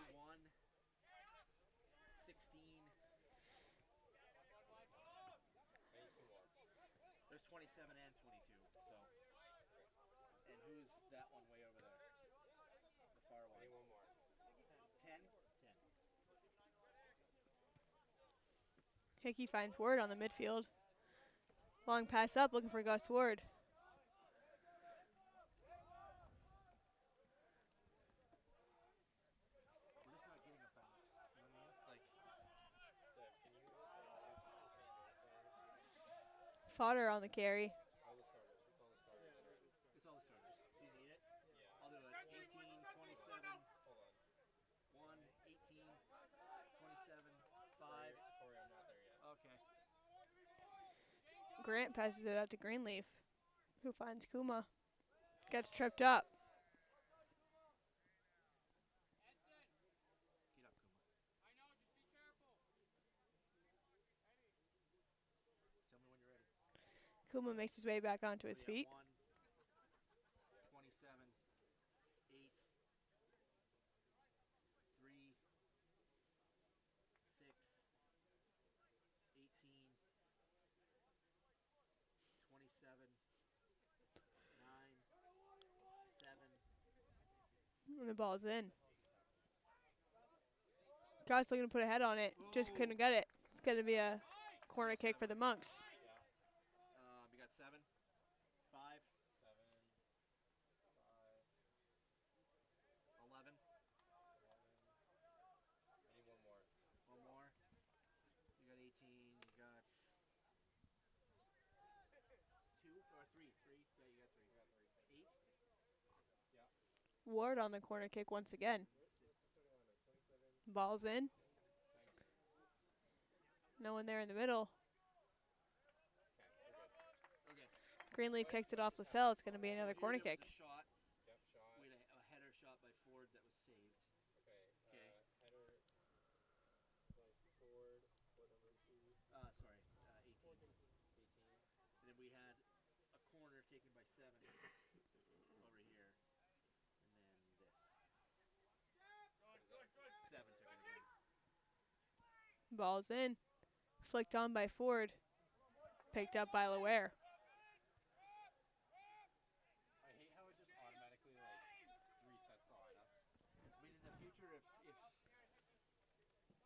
16. There's 27 and 22. So, and who's that one way over there? The far one. One more. 10. 10. Hickey finds Ward on the midfield. Long pass up, looking for Gus Ward. We're just not getting a bounce. You know what I mean? Like, Dev, can you list all the starters? Fodder on the carry. All the starters. It's all the starters. it's all the starters. You just need it? Yeah. I'll do it. 18, 27, Hold on. 1, 18, 27, 5. Corey, I'm not there yet. Okay. Grant passes it out to Greenleaf, who finds Kuma. Gets tripped up. Get up, Kuma. I know, just be careful. Tell me when you're ready. Kuma makes his way back onto his So we feet. got 1, 27, 8, 3, 6, 18, 27, 9, 7. And the ball's in. Goss looking to put a head on it. Just couldn't get it. It's going to be a corner kick for the Monks. We got 7, 5, 7, 5, 11. 11. I need one more. One more. You got 18. You got 2 or 3. 3. Yeah, you got 3. I got 3. 8. Ward on the corner kick once again. Ball's in. No one there in the middle. Okay. Greenleaf kicks it off Lasell. It's going to be another So corner here there kick. was a shot. Yep, shot. We had a header shot by Ford that was saved. Okay. Okay. Header. Like forward. What number is he? Sorry, 18. 18. And then we had a corner taken by 7 over here. And then this. 7 took it again. Ball's in. Flicked on by Ford. Picked up by Laware. I hate how it just automatically resets the lineups. I mean, in the future, if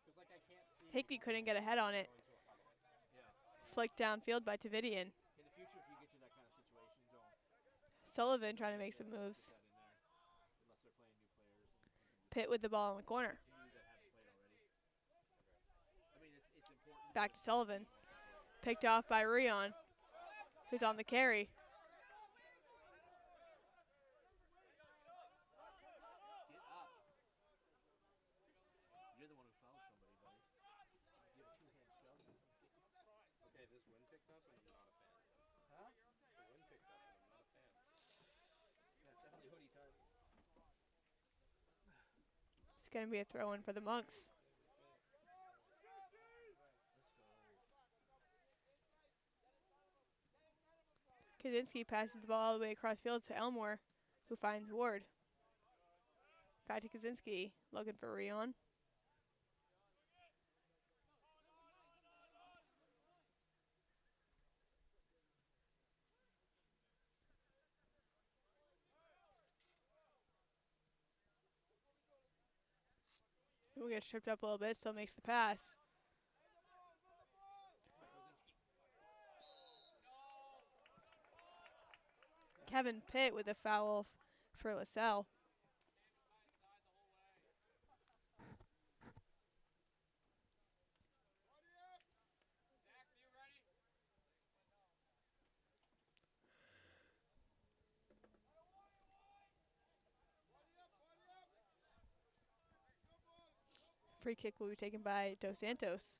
Because I can't see. Hickey couldn't get a head on it. Going to a huddle. yeah, Flicked downfield by Tavidian. in the future, if you get to that kind of situation, don't Sullivan trying to make some put moves. that in there unless they're playing new players. And Pitt with the ball in the corner. you that haven't played already. I mean, it's important. Back to Sullivan. Most important. Picked off by Rion, who's on the carry. Get up. You're the one who fouled somebody, buddy. Give a two-hand shove. Okay, this wind picked up and I'm not a fan. Huh? The wind picked up and I'm not a fan. Yeah, it's definitely hoodie time. It's going to be a throw in for the Monks. Kaczynski passes the ball all the way across field to Elmore, who finds Ward. Back to Kaczynski, looking for Rion. Who gets tripped up a little bit, still makes the pass. Kevin Pitt with a foul for Lasell. Zach, you ready? Free kick will be taken by Dos Santos.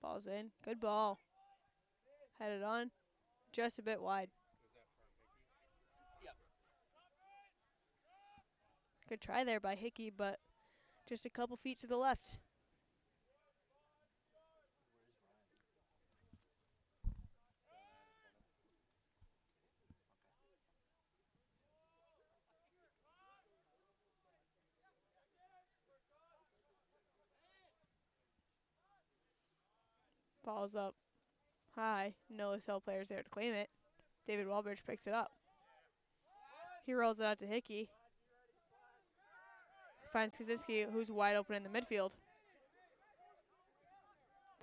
Ball's in. Good ball. Headed on. Just a bit wide. Was that from Hickey? Yep. Good try there by Hickey, but just a couple feet to the left. Ball's up high. No Lasell players there to claim it. David Walbridge picks it up. He rolls it out to Hickey. Finds Kaczynski, who's wide open in the midfield.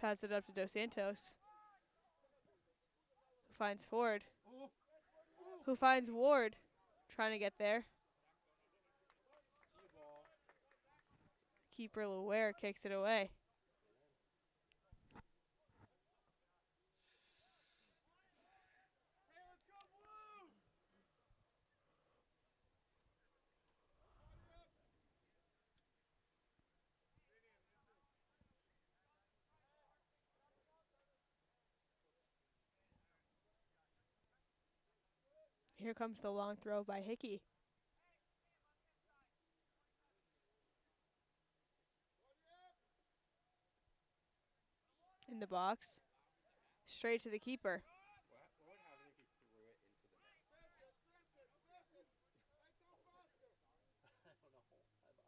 Passes it up to Dos Santos. Who finds Ford. Who finds Ward. Trying to get there. Keeper Laware kicks it away. Here comes the long throw by Hickey. In the box. Straight to the keeper. What would happen if he threw it into the net? I don't know.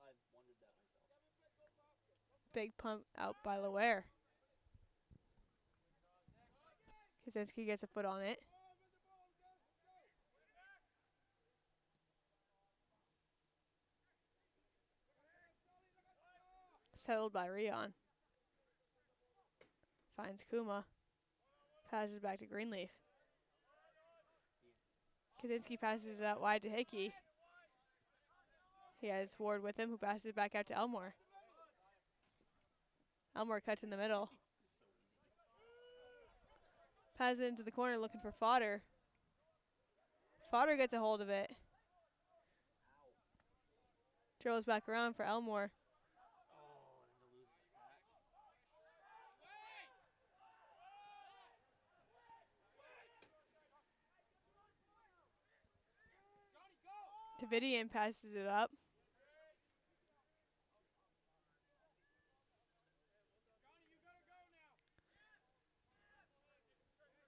I've wondered that myself. Big pump out by Laware. Kaczynski gets a foot on it. Settled by Rion. Finds Kuma. Passes back to Greenleaf. Kaczynski passes it out wide to Hickey. He has Ward with him, who passes it back out to Elmore. Elmore cuts in the middle. Passes it into the corner looking for Fodder. Fodder gets a hold of it. Dribbles back around for Elmore. Davidian passes it up.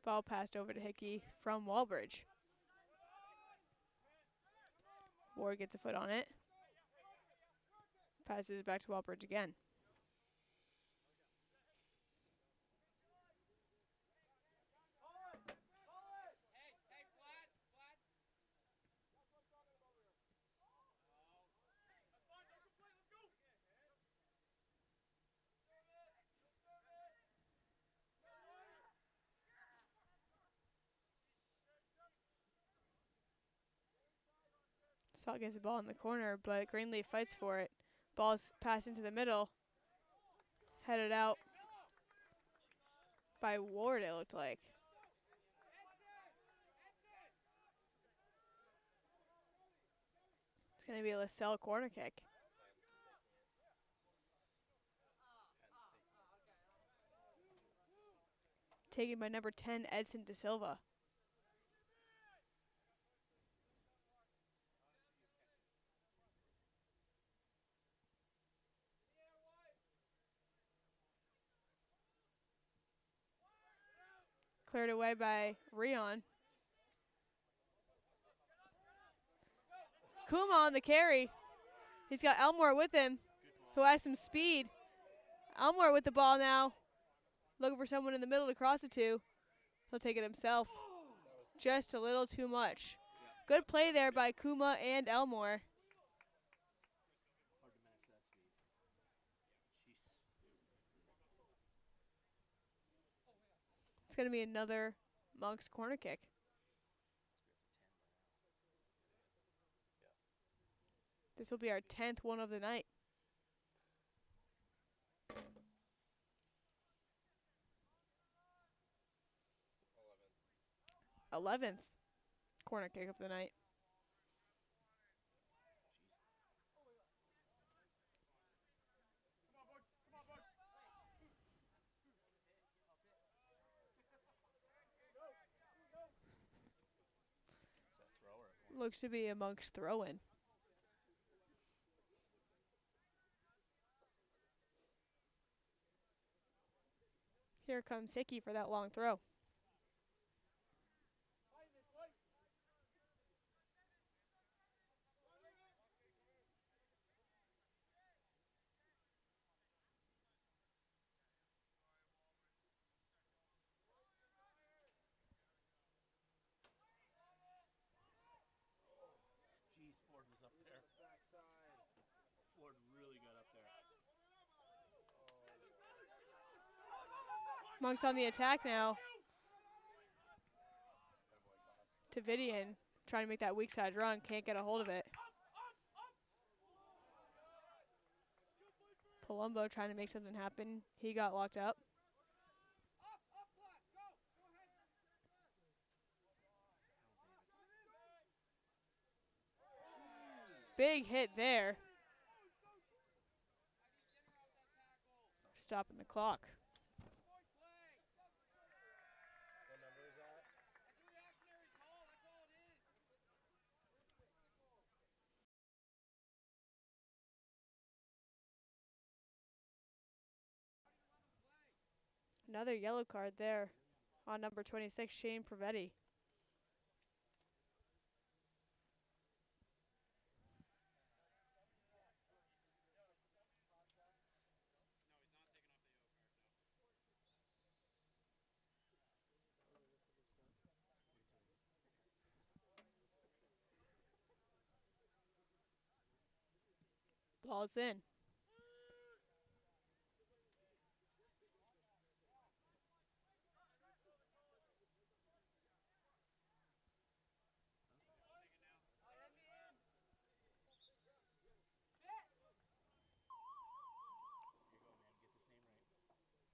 Ball passed over to Hickey from Walbridge. Ward gets a foot on it. Passes it back to Walbridge again. Salt gets the ball in the corner, but Greenleaf fights for it. Ball's passed into the middle. Headed out by Ward, it looked like. It's going to be a Lasell corner kick. Taken by number 10, Edson De Silva. Cleared away by Rion. Kuma on the carry. He's got Elmore with him, who has some speed. Elmore with the ball now. Looking for someone in the middle to cross it to. He'll take it himself. Just a little too much. Good play there by Kuma and Elmore. Hard to match that speed. Jeez. It's going to be another Monks corner kick. This will be our 10th one of the night. 11th corner kick of the night. Looks to be a Monks throw-in. Here comes Hickey for that long throw. was up there. Backside. Ford really got up there. Monks on the attack now. Tavidian trying to make that weak side run. Can't get a hold of it. Palumbo trying to make something happen. He got locked up. Big hit there. Stopping the clock. What number is that? Another yellow card there on number 26, Shane Prevetti. Ball's in. Here you go, man. Get this name right.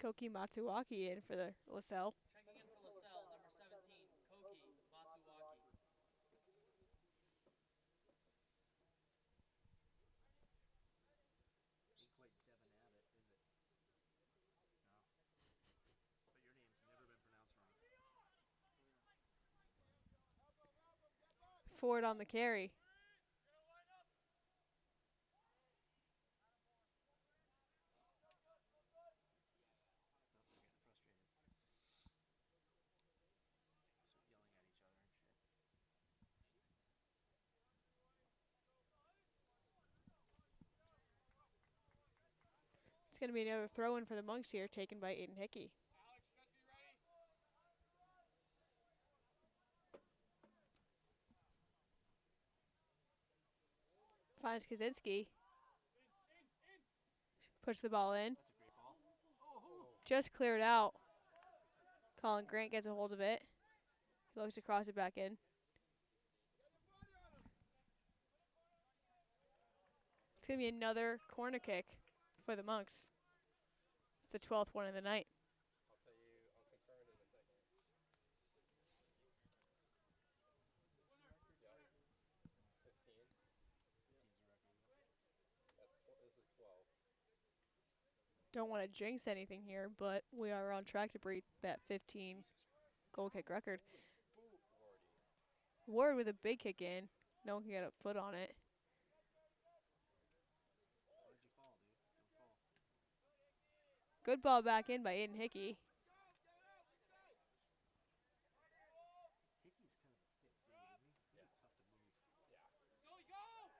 Koki Matsuwaki in for the Lasell. Checking in for Lasell, number 17, Koki Matsuwaki. Ain't quite Devin Abbott, is it? No. But your name's never been pronounced wrong. Ford on the carry. Oh, they're getting frustrated. Start yelling at each other and shit. It's going to be another throw-in for the Monks here, taken by Aiden Hickey. Finds Kaczynski. Puts the ball in. That's a great ball. Just cleared out. Colin Grant gets a hold of it. He looks across it back in. It's going to be another corner kick for the Monks. It's the 12th one of the night. I'll tell you, I'll confirm it in a second. Yeah. 15. 15's a record. This is 12. Don't want to jinx anything here, but we are on track to break that 15 goal kick record. Boot, Wardy. Ward with a big kick in. No one can get a foot on it. Where'd you fall, dude? Don't fall. Good ball back in by Aiden Hickey. Hickey's kind of a thick dude, isn't he? He'd be tough to move. Yeah.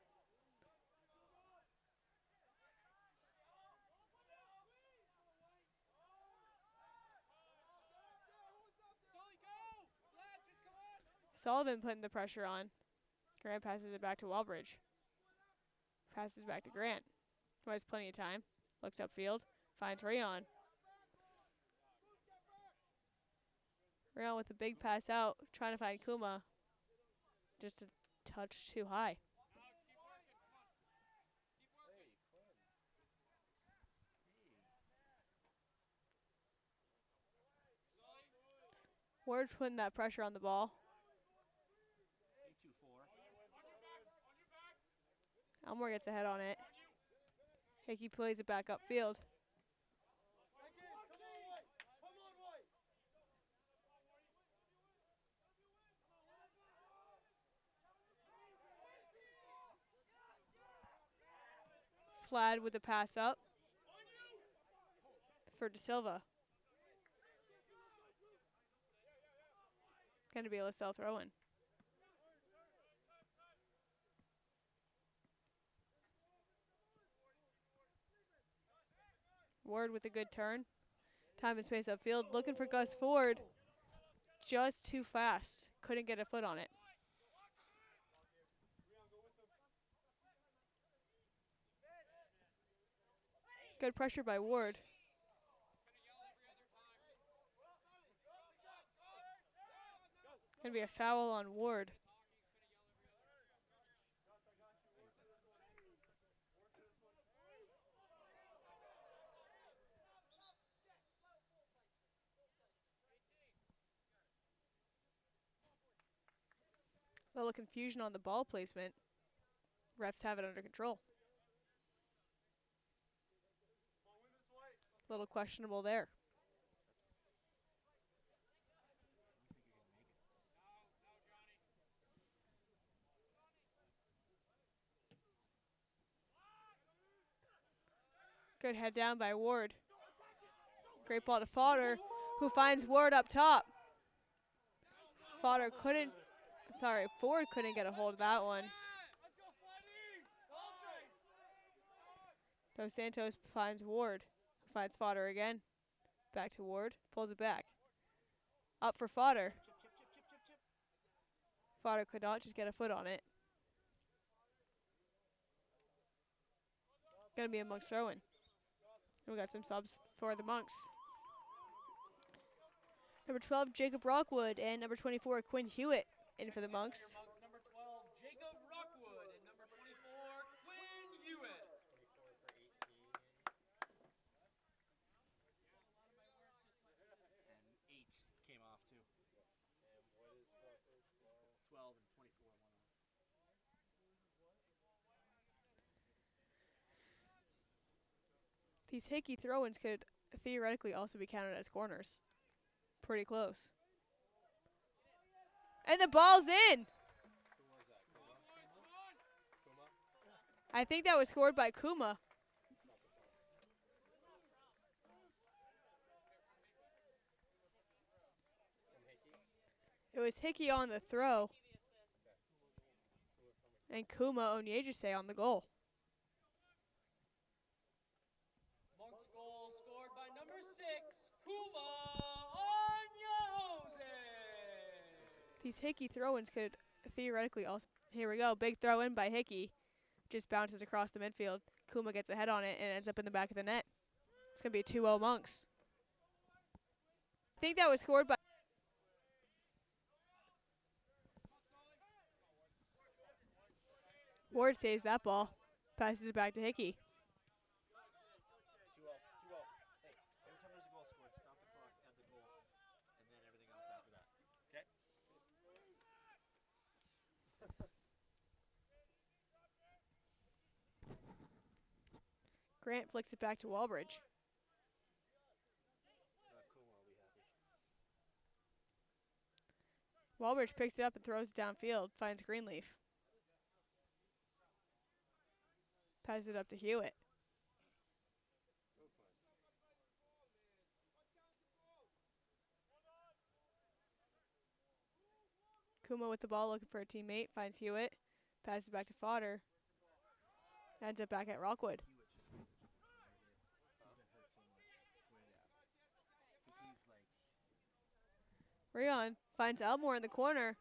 Sullivan putting the pressure on. Grant passes it back to Walbridge. Passes back to Grant, who has plenty of time. Looks upfield. Finds Rayon. Rayon with a big pass out. Trying to find Kuma. Just a touch too high. Hey, Quinn. Ward's putting that pressure on the ball. 8-2-4. Elmore gets ahead on it. Hickey plays it back upfield. Flad with the pass up for De Silva. Going to be a Lasell throw-in. Ward with a good turn. Time and space upfield. Looking for Gus Ford. Just too fast. Couldn't get a foot on it. Good pressure by Ward. Gonna be a foul on Ward. A little confusion on the ball placement. Refs have it under control. A little questionable there. Good head down by Ward. Great ball to Fodder, who finds Ward up top. Ford couldn't get a hold of that one. Dos Santos finds Ward, who finds Fodder again. Back to Ward, pulls it back. Up for Fodder. Fodder could not just get a foot on it. Gonna be a Monks throw-in. We got some subs for the Monks. Number 12, Jacob Rockwood, and number 24, Quinn Hewitt, in for the Monks. Monks number 12, Jacob Rockwood, and number 24, Quinn Hewitt. 24 for 18. And 8 came off too. And what is Rockford? 12 and 24 went off. These Hickey throw-ins could theoretically also be counted as corners. Pretty close. And the ball's in! Who was that? Kuma? I think that was scored by Kuma. From Hickey? It was Hickey on the throw. And Kuma Onyejise on the goal. Monks goal scored by number 6, Kuma Onyehose. These Hickey throw-ins could theoretically also... Here we go. Big throw-in by Hickey. Just bounces across the midfield. Kuma gets a head on it and ends up in the back of the net. It's going to be a 2-0 Monks. I think that was scored by... Ward saves that ball. Passes it back to Hickey. 2-0. 2-0. Hey, every time there's a goal scored, stop the clock at the goal, and then everything else after that. Okay? Grant flicks it back to Walbridge. Kuma will be happy. Walbridge picks it up and throws it downfield. Finds Greenleaf. Passes it up to Hewitt. Kuma with the ball looking for a teammate. Finds Hewitt. Passes it back to Fodder. Ends up back at Rockwood. Rayon finds Elmore in the corner.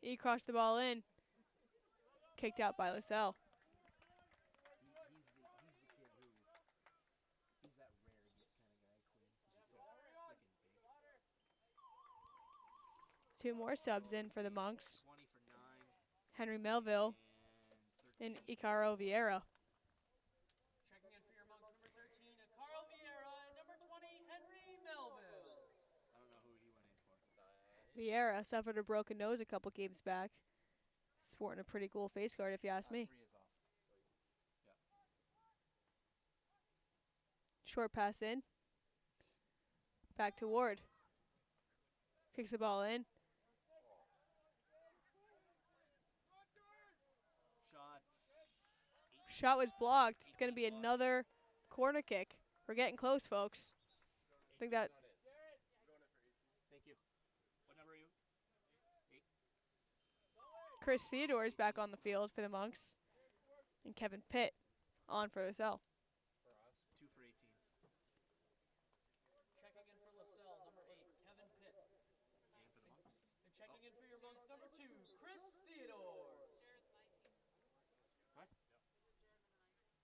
He crossed the ball in. Kicked out by Lasell. He's the kid who, he's that rare kind of guy, Quinn. He's so freaking big. Two more subs in for the Monks. 20 for 9 Henry Melville and 13. and Icaro Vieira. Checking in for your Monks number 13, Carl Vieira, and number 20, Henry Melville. I don't know who he went in for. Vieira suffered a broken nose a couple games back. Sporting a pretty cool face guard, if you ask me. 3 is off. Short pass in. Back to Ward. Kicks the ball in. Shots. Shot was blocked. It's going to be another corner kick. We're getting close, folks. I think that... Thank you. What number are you? 8. Chris Theodore is back on the field for the Monks. And Kevin Pitt on for Lasell. 2 for 18. Checking in for Lasell, number 8, Kevin Pitt. Game for the Monks. And checking in for your Monks number 2, Chris Theodore. What?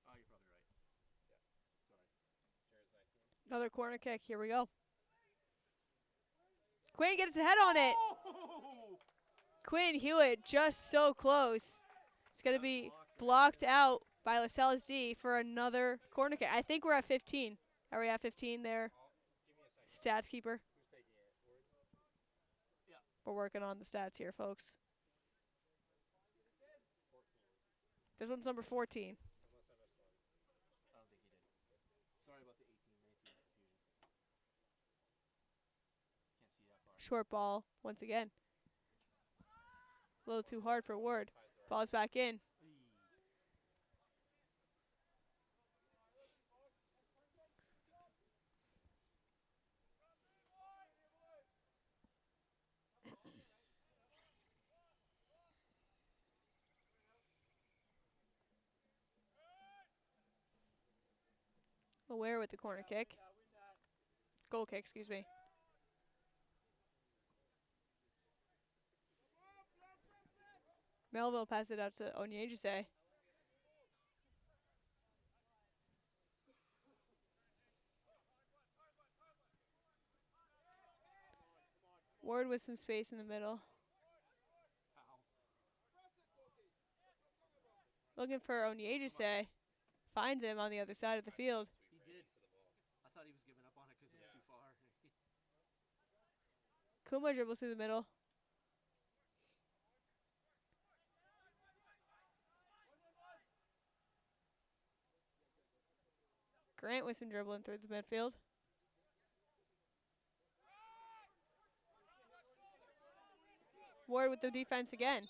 Oh, you're Another corner kick. Here we go. Quinn gets a head on it. Oh! Quinn Hewitt just so close. It's going to be blocked out by Lasell's D for another corner kick. I think we're at 15. Are we at 15 there? Give me a second. Stats keeper. Who's taking it? Yeah. We're working on the stats here, folks. 14. This one's number 14. Unless I missed one. I don't think he did. Sorry about the 18-19 confusion. Can't see that far. Short ball once again. A little too hard for Ward. Ball's back in. Aware with the corner kick. Goal kick, excuse me. Melville passes it out to Onyejise. Ward with some space in the middle. Looking for Onyejise. Finds him on the other side of the field. He did. I thought he was giving up on it because it was too far. Kuma dribbles through the middle. Grant with some dribbling through the midfield. Ward with the defense again.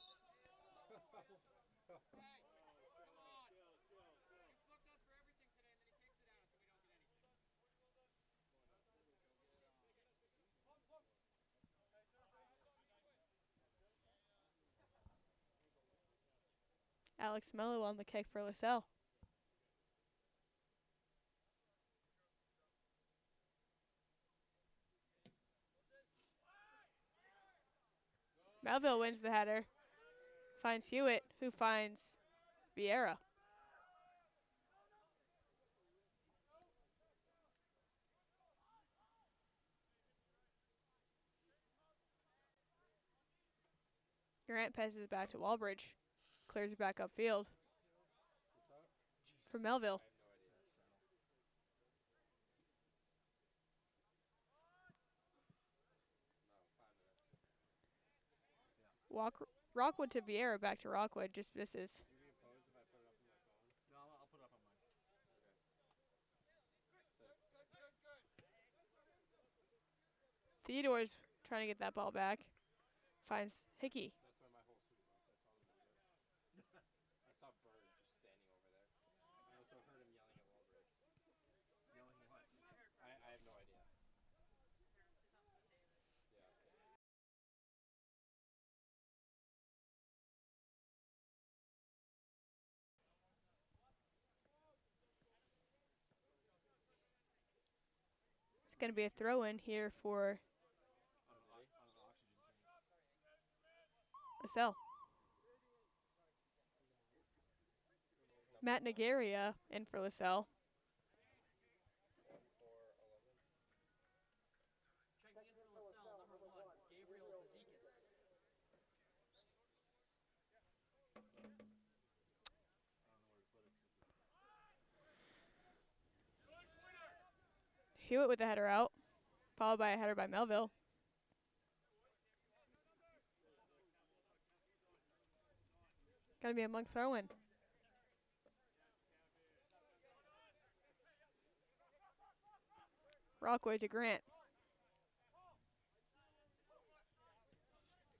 Alex Mello on the kick for Lasell. Melville wins the header. Finds Hewitt, who finds Vieira. Grant passes it back to Walbridge. Clears it back upfield. For Melville. Rockwood to Vieira, back to Rockwood, just misses. Will you be opposed if I put it up on my phone? No, I'll put it up on mine. Theodore's trying to get that ball back. Finds Hickey. That's why my whole suit broke. I saw them move it. I saw Bird just standing over there. I also heard him yelling at Walbridge. Yelling what? I have no idea. Yeah. It's going to be a throw-in here for On an oxygen tank. Lasell. Matt Nagaria in for Lasell. Checking in for LaSalle, number 1, Gabriel Bezikas. I don't know where to put it. Hewitt with the header out, followed by a header by Melville. Gonna be a Monk throw-in. Rockaway to Grant.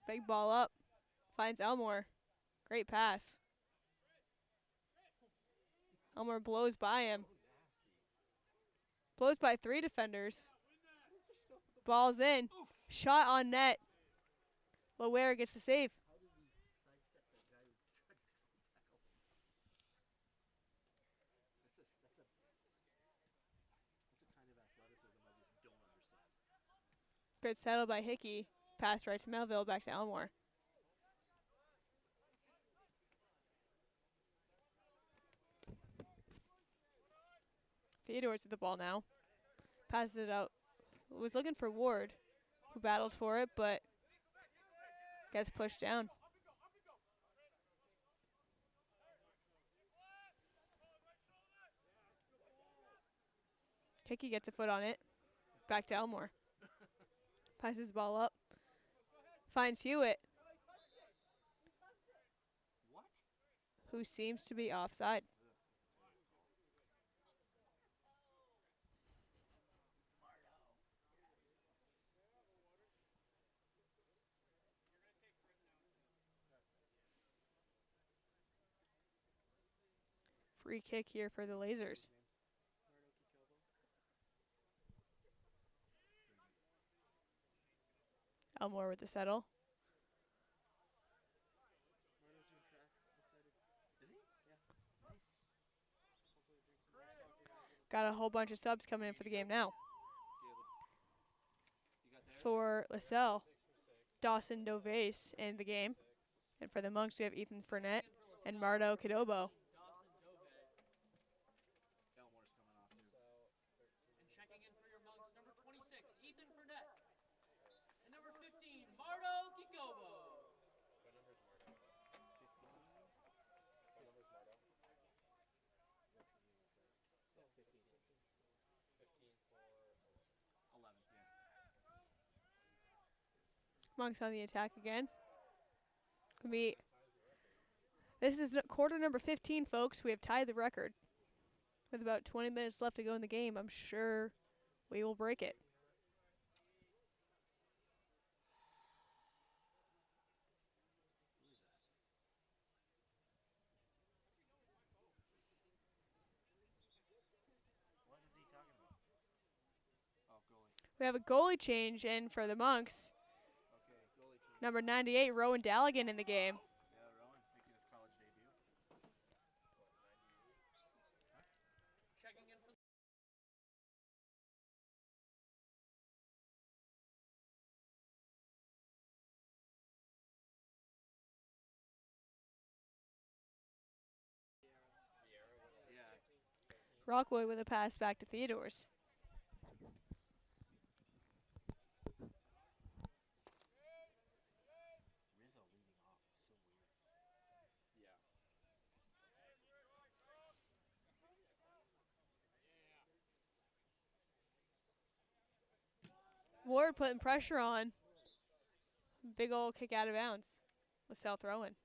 Big ball up. Finds Elmore. Great pass. Elmore blows by him. Blows by 3 defenders. Ball's in. Shot on net. Laware gets the save. How did he sidestep that guy who tried to tackle him? That's a kind of athleticism I just don't understand. Good settle by Hickey. Pass right to Melville, back to Elmore. Theodore's with the ball now. Passes it out. Was looking for Ward, who battles for it, but gets pushed down. Hickey gets a foot on it. Back to Elmore. Passes the ball up. Finds Hewitt, What? who seems to be offside. Free kick here for the Lasers. Elmore with the settle. Is he? Yeah. Nice. Got a whole bunch of subs coming in for the game now. Caleb. You got theirs? For Lasell, Dawson Dovace in the game. And for the Monks, we have Ethan Fournette and Mardo Kidobo. Dawson Dove. Elmore's coming off too. And checking in for your Monks, number 26, Ethan Fournette. And number 15, Mardo Kikobo. What number's Mardo? 15. What number's Mardo? 15. 15 for 11. Yeah. Monks on the attack again. This is quarter number 15, folks. We have tied the record. With about 20 minutes left to go in the game, I'm sure we will break it. Who is that? What is he talking about? Oh, goalie. We have a goalie change in for the Monks. Okay, goalie change. Number 98, Rowan Dalligan in the game. Yeah, Rowan making his college debut. Checking in for Yeah. Rockwood with a pass back to Theodores. Rizzo leading off is so weird. yeah. Ward putting pressure on. Big old kick out of bounds. Lasell throwing.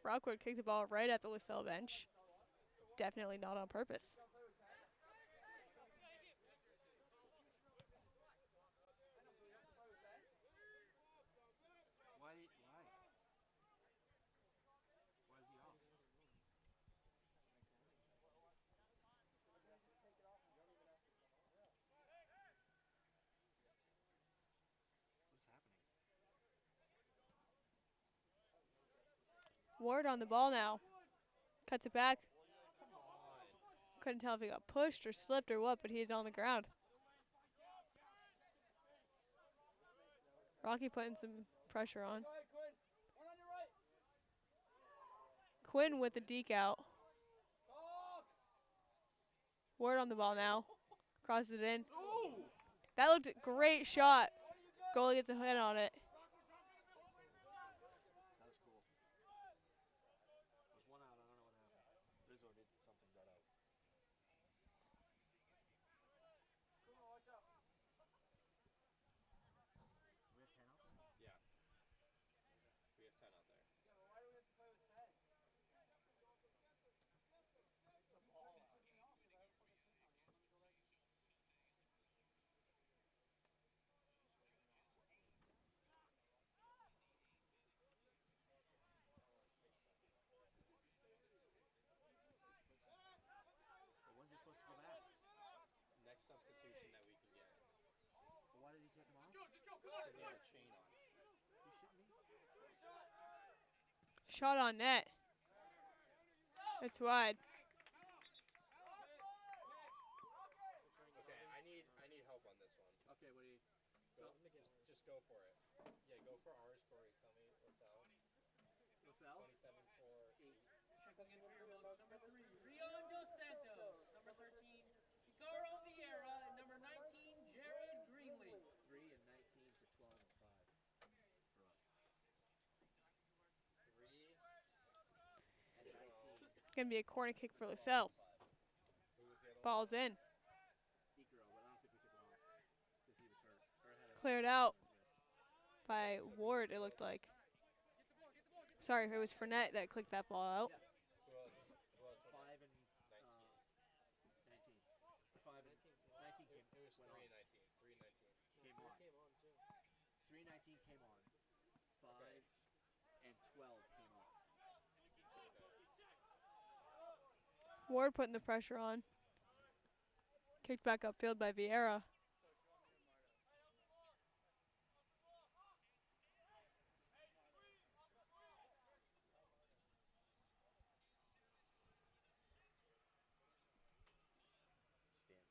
Rockwood kicked the ball right at the Lasell bench. Definitely not on purpose. Why? Why? Why is he off? What's happening? Ward on the ball now. Cuts it back. Couldn't tell if he got pushed or slipped or what, but he's on the ground. Rocky putting some pressure on. Quinn with the deke out. Ward on the ball now. Crosses it in. That looked a great shot. Goalie gets a hit on it. That was cool. There's one out. I don't know what happened. Rizzo did something, got out. So we have 10 out there? Yeah. We have 10 out there. Shot on net. It's wide. Okay, I need help on this one. Okay, what do you? Just go for it. Yeah, go for our score. You tell me Lasell. Lasell? 27 for 8. Checking in for your Monks, number 3, Rion Dos Santos. Number 13, Hikaru Vieira. And number 19, Jared Greenleaf. 3 and 19 for 12 and 5 for us. 3 and 19. Gonna be a corner kick for Lasell. Who was the other one? Ball's in. Ikaro, but I don't think we took it off because he was hurt. Or had a Cleared out was missed. by Ward, it looked like. Sorry, it was Fournette that clicked that ball out. Yeah. Who else? 5 and 19. 19. 5 and 19 came. It was 3 went and on. 19. 3 and 19. Came on. 3 and 19 came on. 5 and 12 came off. Ward putting the pressure on. Kicked back upfield by Vieira. Standard.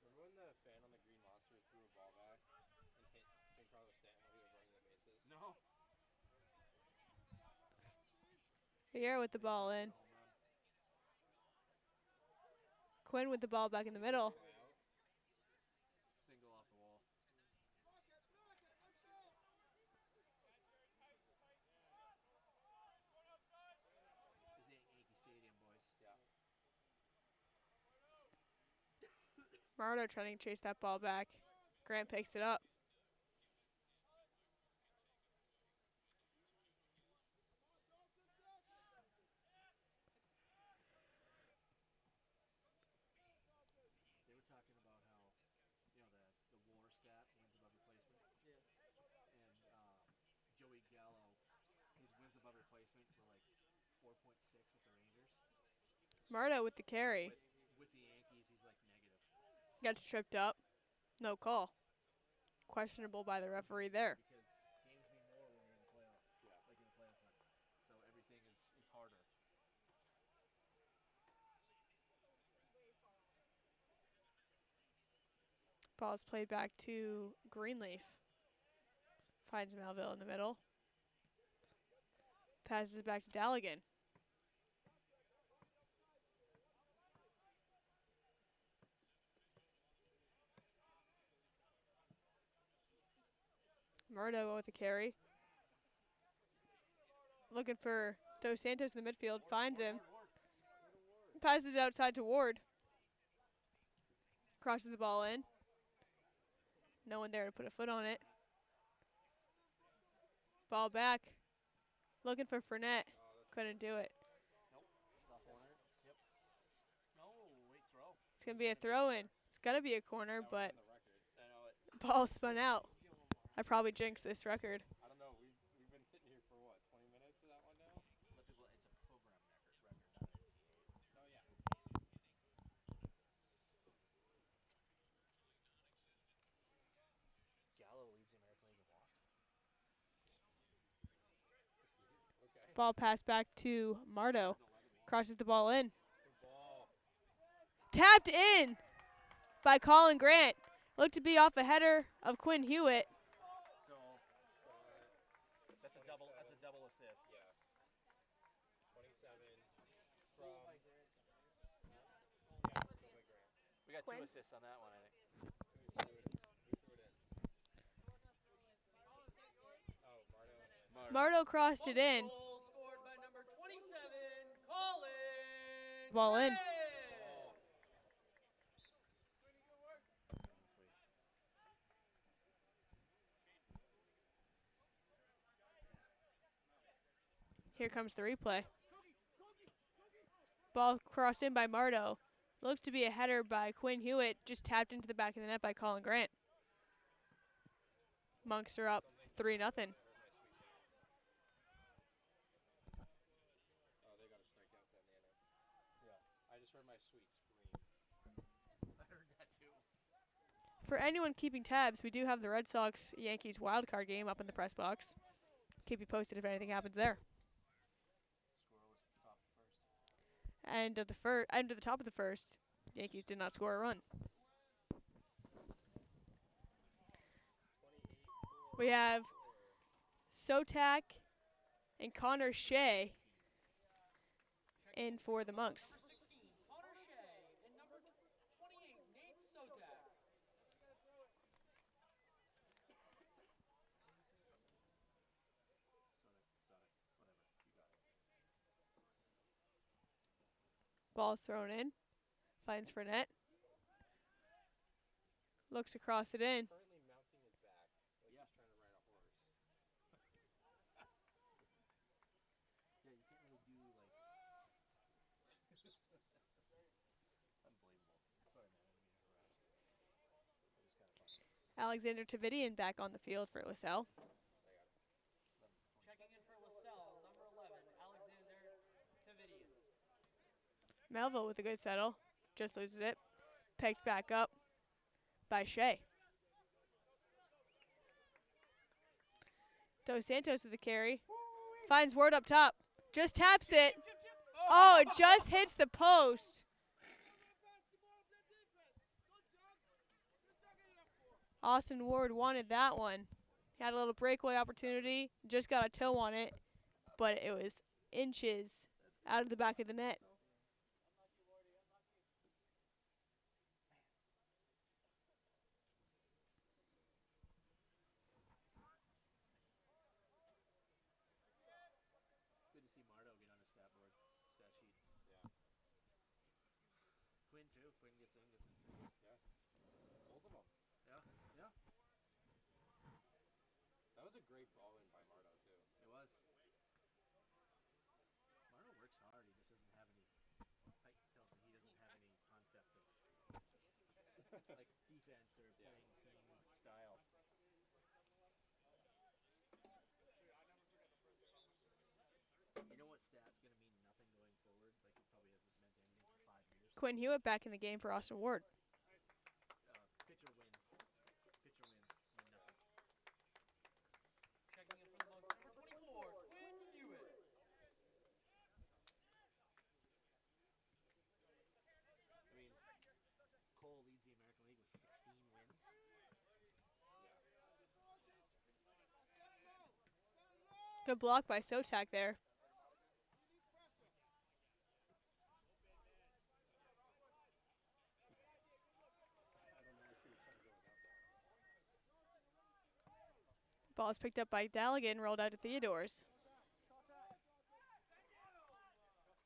Remember when the fan on the Green Monster threw a ball back and hit Giancarlo Stanton while he was running the bases? No. Vieira with the ball in. Home run. Quinn with the ball back in the middle. Single off the wall. This ain't Yankee Stadium, boys. Yeah. Mardo trying to chase that ball back. Grant picks it up. They were talking about how, the WAR stat, wins above replacement. Yeah. And Joey Gallo, his wins above replacement were like 4.6 with the Rangers. Mardo with the carry. With the Yankees, he's like negative. Gets tripped up. No call. Questionable by the referee there. Because games mean more when you're in the playoffs. Yeah. Like in the playoff hunt. So everything is harder. Ball's played back to Greenleaf. Finds Melville in the middle. Passes it back to Daligan. Murdo with the carry. Looking for Dos Santos in the midfield. Finds him. Passes it outside to Ward. Crosses the ball in. No one there to put a foot on it. Ball back. Looking for Fournette. Couldn't do it. Nope. It's off corner. Yep. No, wait, throw. It's going to be a throw-in. It's got to be a corner, That was but on the record. I know it. ball spun out. I probably jinxed this record. I don't know. We've been sitting here for what, 20 minutes for that one now? Let people, it's a program record, not an NCAA. Oh yeah. Gallo leads the American League of walks. Okay. Ball passed back to Mardo. Crosses the ball in. Good ball. Tapped in by Colin Grant. Looked to be off a header of Quinn Hewitt. So that's a double. That's a double assist. Yeah. 27 from. Yeah, go by Grant. We got Quinn? 2 assists on that one, I think. Who threw it in? Oh, Mardo. Mardo crossed it in. Goal scored by number 27, Colin. Ball in. Grant. Here comes the replay. Ball crossed in by Mardo. Looks to be a header by Quinn Hewitt. Just tapped into the back of the net by Colin Grant. Monks are up 3-0. Oh, they got a strikeout then, Yeah. I just heard my sweet scream. I heard that too. For anyone keeping tabs, we do have the Red Sox-Yankees wildcard game up in the press box. keep you posted if anything happens there. Score was top of first. End of the top of the first, Yankees did not score a run. 28-4. We have Sotak and Connor Shea in for the Monks. Number 16, Connor Shea, and number 28, Nate Sotak. Whatever. You got it. Ball's thrown in. Finds Fournette. Looks across it in. Currently mounting his back, like Yeah. he's trying to ride a horse. Yeah, you can't really do like. Unbelievable. Sorry, man. I didn't mean to harass you. It was kind of funny. Alexander Tavidian back on the field for Lasell. Checking in for Lasell, number 11, Alexander Tavidian. Melville with a good settle. Just loses it. Picked back up by Shea. Dos Santos with the carry. Finds Ward up top. Just taps it. Oh, it just hits the post. Austin Ward wanted that one. He had a little breakaway opportunity. Just got a toe on it. But it was inches out of the back of the net. Good to see Mardo get on the stat board, stat sheet. Yeah. Quinn too. Quinn gets in 6. Yeah. Both of them. Yeah. Yeah. That was a great ball in by Mardo, too. It was. Mardo works hard. He just doesn't have any. Pike tells me he doesn't have any concept of like defense or Yeah. playing team style. You know what stat's gonna mean nothing going forward? Like it probably hasn't meant anything for 5 years. Quinn Hewitt back in the game for Austin Ward. Pitcher wins. Pitcher wins. Mean nothing. Checking in for the Monks, number 24, Quinn Hewitt. I mean, Cole leads the American League with 16 wins. Good block by Sotak there. I don't know if he was trying to go without that. Ball is picked up by Daligan, rolled out to Theodores.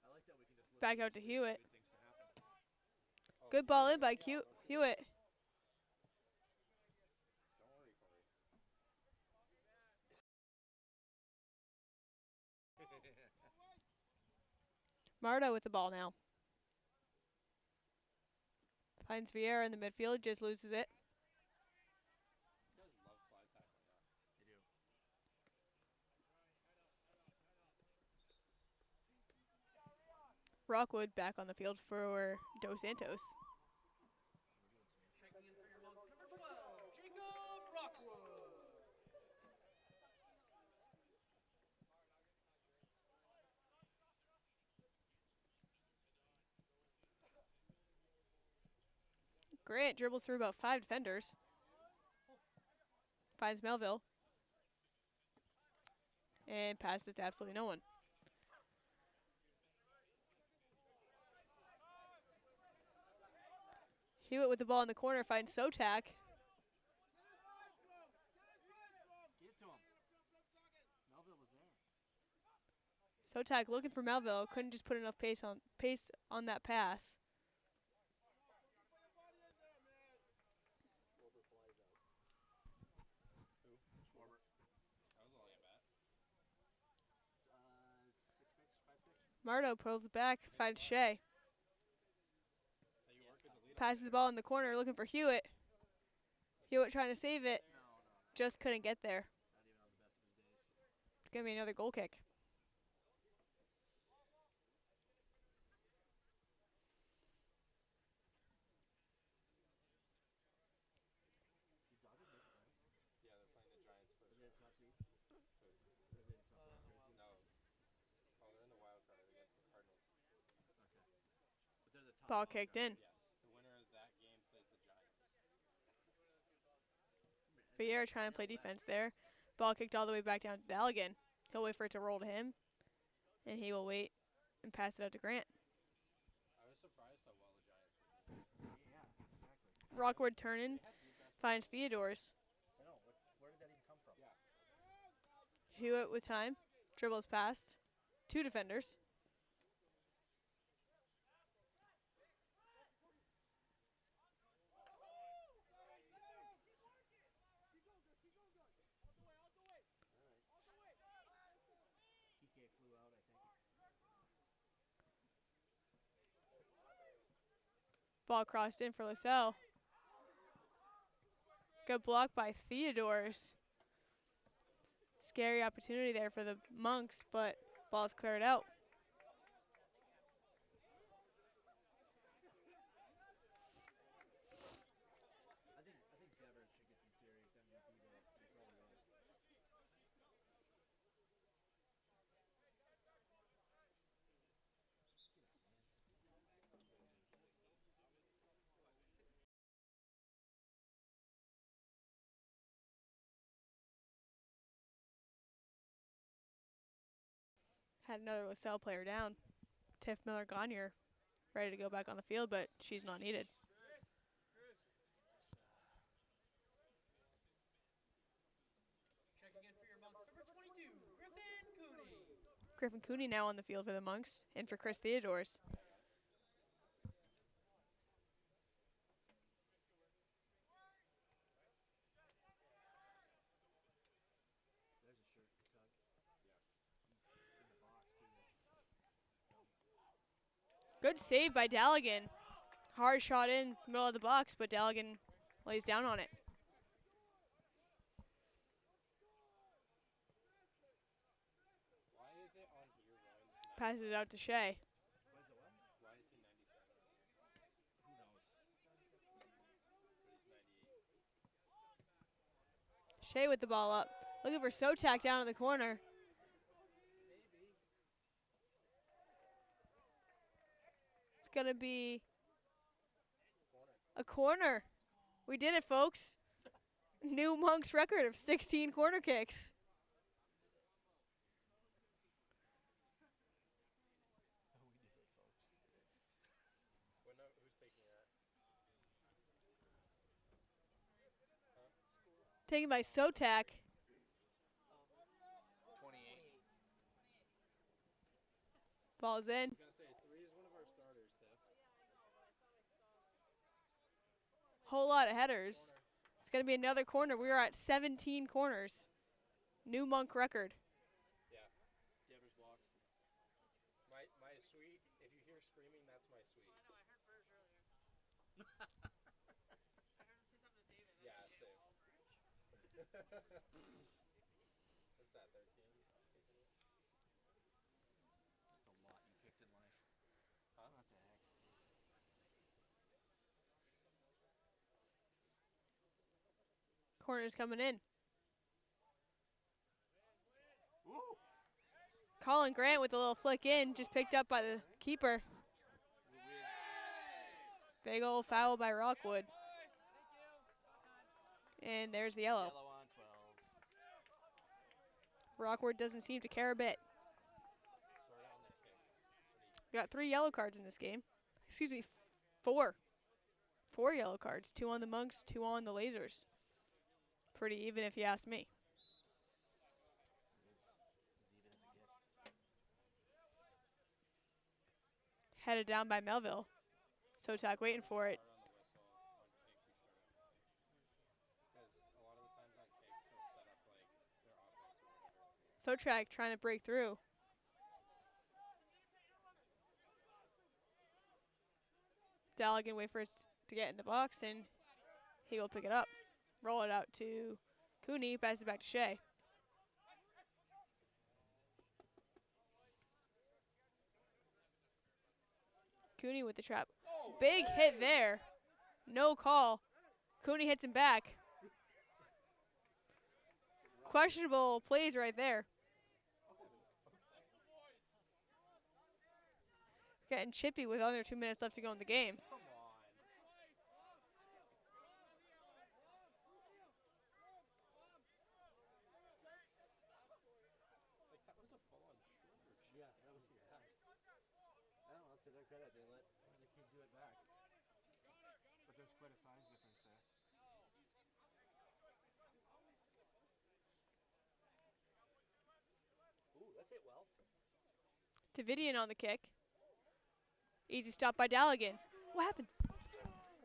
I like that we can just look Back at out to it and Hewitt. good things to happen. Oh, Good ball in by Hewitt. Don't worry, Corey. Mardo with the ball now. Finds Vieira in the midfield, just loses it. These guys love slide tackling now. They do. Rockwood back on the field for Dos Santos. Checking in for your Monks, number 12, Jacob Rockwood. Grant dribbles through about 5 defenders. Finds Melville. And passes to absolutely no one. Hewitt with the ball in the corner finds Sotak. Get it to him. Melville was there. Sotak looking for Melville. Couldn't just put enough pace on that pass. Schwarber flies out. Who? Schwarber. That was all I got. 6 picks, 5 picks. Mardo pulls it back, finds Shea. So you work as a leader. Passes the ball in the corner looking for Hewitt. Hewitt trying to save it. No. Just couldn't get there. Not even on the best of his days. It's going to be another goal kick. Did Dodgers make the playoffs? Yeah, they're playing the Giants first. Are they the top seed? Third. Are they Ball kicked in. Yes. The winner of that game plays the Giants. Vieira trying to play defense there. Ball kicked all the way back down to Daligan. He'll wait for it to roll to him, and he will wait and pass it out to Grant. I was surprised how well the Giants did. Yeah, exactly. Rockwood turning, They had defense. finds Theodores. I know. Where did that even come from? Yeah. Hewitt with time, dribbles past, 2 defenders. PK flew out, I think. Ball crossed in for Lasell. Good block by Theodores. Scary opportunity there for the Monks, but ball's cleared out. I think Devers should get some serious MVP votes. He probably will. Had another Lasell player down. Tiff Miller-Gagne ready to go back on the field, but she's not needed. Checking in for your Monks, number 22, Griffin Cooney. Griffin Cooney now on the field for the Monks, and for Chris Theodores. There's a shirt to tug. Yeah. In the box, too. Good save by Daligan. Hard shot in the middle of the box, but Daligan lays down on it. Why is it on here, Ryan's Passes it out to Shea. What is it, what? Why is he 97? Who knows? But he's 98. Shea with the ball up. Looking for Sotak down in the corner. It's going to be a corner. We did it, folks. New Monks record of 16 corner kicks. Oh, we did it, folks. Who's taking that? Taken by Sotak. 28. Ball's in. I was going to say, 3 is one of our starters, Steph. Whole lot of headers. It's going to be another corner. We are at 17 corners. New Monk record. Yeah. Devers blocked. My sweet, if you hear screaming, that's my sweet. I know, I heard Burge earlier. I heard him say something to David. Yeah, same. What's that, 13? That's a lot you picked in life. Huh? What the heck? Corner's coming in. Woo! Colin Grant with a little flick in, just picked up by the keeper. Big old foul by Rockwood. And there's the yellow. Yellow on 12. Rockwood doesn't seem to care a bit. Sort out on the kick. We got 3 yellow cards in this game. Excuse me, 4. 4 yellow cards. 2 on the Monks, 2 on the Lasers. Pretty even if you ask me. It is as even as it gets. Headed down by Melville. Sotak waiting for it. Start on the whistle. On kicks, you start out. Because a lot of the times on kicks, they'll set up like their offense or whatever. Sotak trying to break through. Daligan wait for it to get in the box, and he will pick it up. Roll it out to Cooney, pass it back to Shea. Cooney with the trap. Big hit there. No call. Cooney hits him back. Questionable plays right there. Getting chippy with under 2 minutes left to go in the game. Come on. Like, that was a full-on shoulder check. Yeah, that was yeah. I don't know, to their credit, they let the kid do it back. But there's quite a size difference there. Ooh, that's hit well. Davidian on the kick. Easy stop by Daligan. What happened?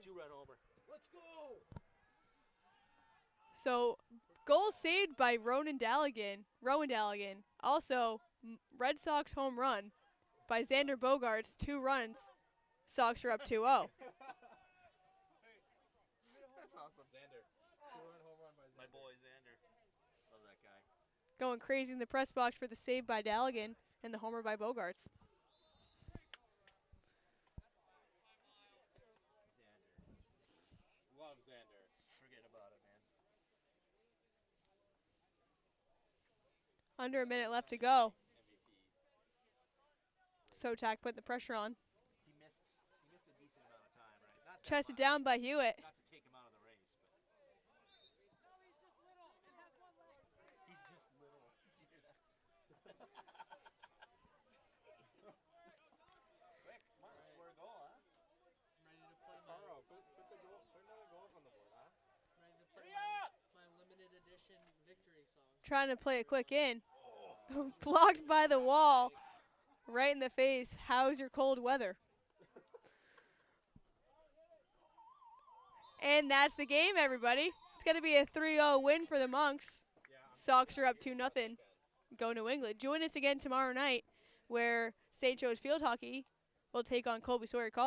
Two-run homer. Let's go! So, goal saved by Rowan Daligan. Also, Red Sox home run by Xander Bogaerts. 2 runs. Sox are up 2-0. That's awesome. Xander. Two-run home run by Xander. My boy Xander. Love that guy. Going crazy in the press box for the save by Daligan and the homer by Bogaerts. Xander. Love Xander. Forget about it, man. Under a minute left to go. MVP. Sotak putting the pressure on. He missed a decent amount of time, right? Not that Chested much. down by Hewitt. Not to take him out of the race, but he's just little. Quick, come on, score a goal, huh? I'm ready to play Carl, put another goal on the board, huh? ready to play my limited edition victory song. Trying to play a quick in. Blocked by the wall. Right in the face. How's your cold weather? And that's the game, everybody. It's going to be a 3-0 win for the Monks. Sox are up 2-0. Go New England. Join us again tomorrow night where St. Joe's Field Hockey will take on Colby Sawyer College.